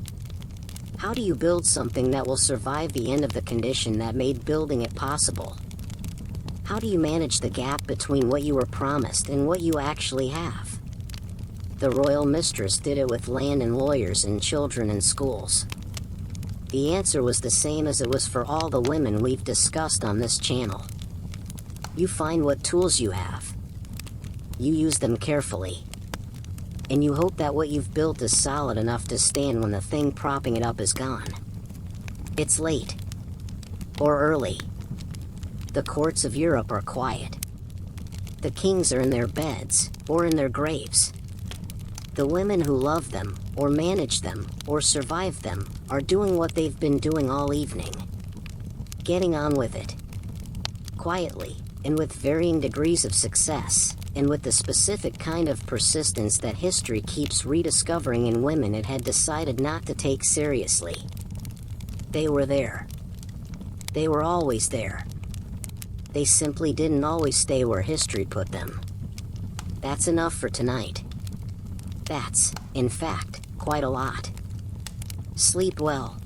A: How do you build something that will survive the end of the condition that made building it possible? How do you manage the gap between what you were promised and what you actually have? The royal mistress did it with land and lawyers and children and schools. The answer was the same as it was for all the women we've discussed on this channel. You find what tools you have. You use them carefully. And you hope that what you've built is solid enough to stand when the thing propping it up is gone. It's late. Or early. The courts of Europe are quiet. The kings are in their beds, or in their graves. The women who love them, or manage them, or survive them, are doing what they've been doing all evening. Getting on with it. Quietly, and with varying degrees of success, and with the specific kind of persistence that history keeps rediscovering in women it had decided not to take seriously. They were there. They were always there. They simply didn't always stay where history put them. That's enough for tonight. That's, in fact, quite a lot. Sleep well.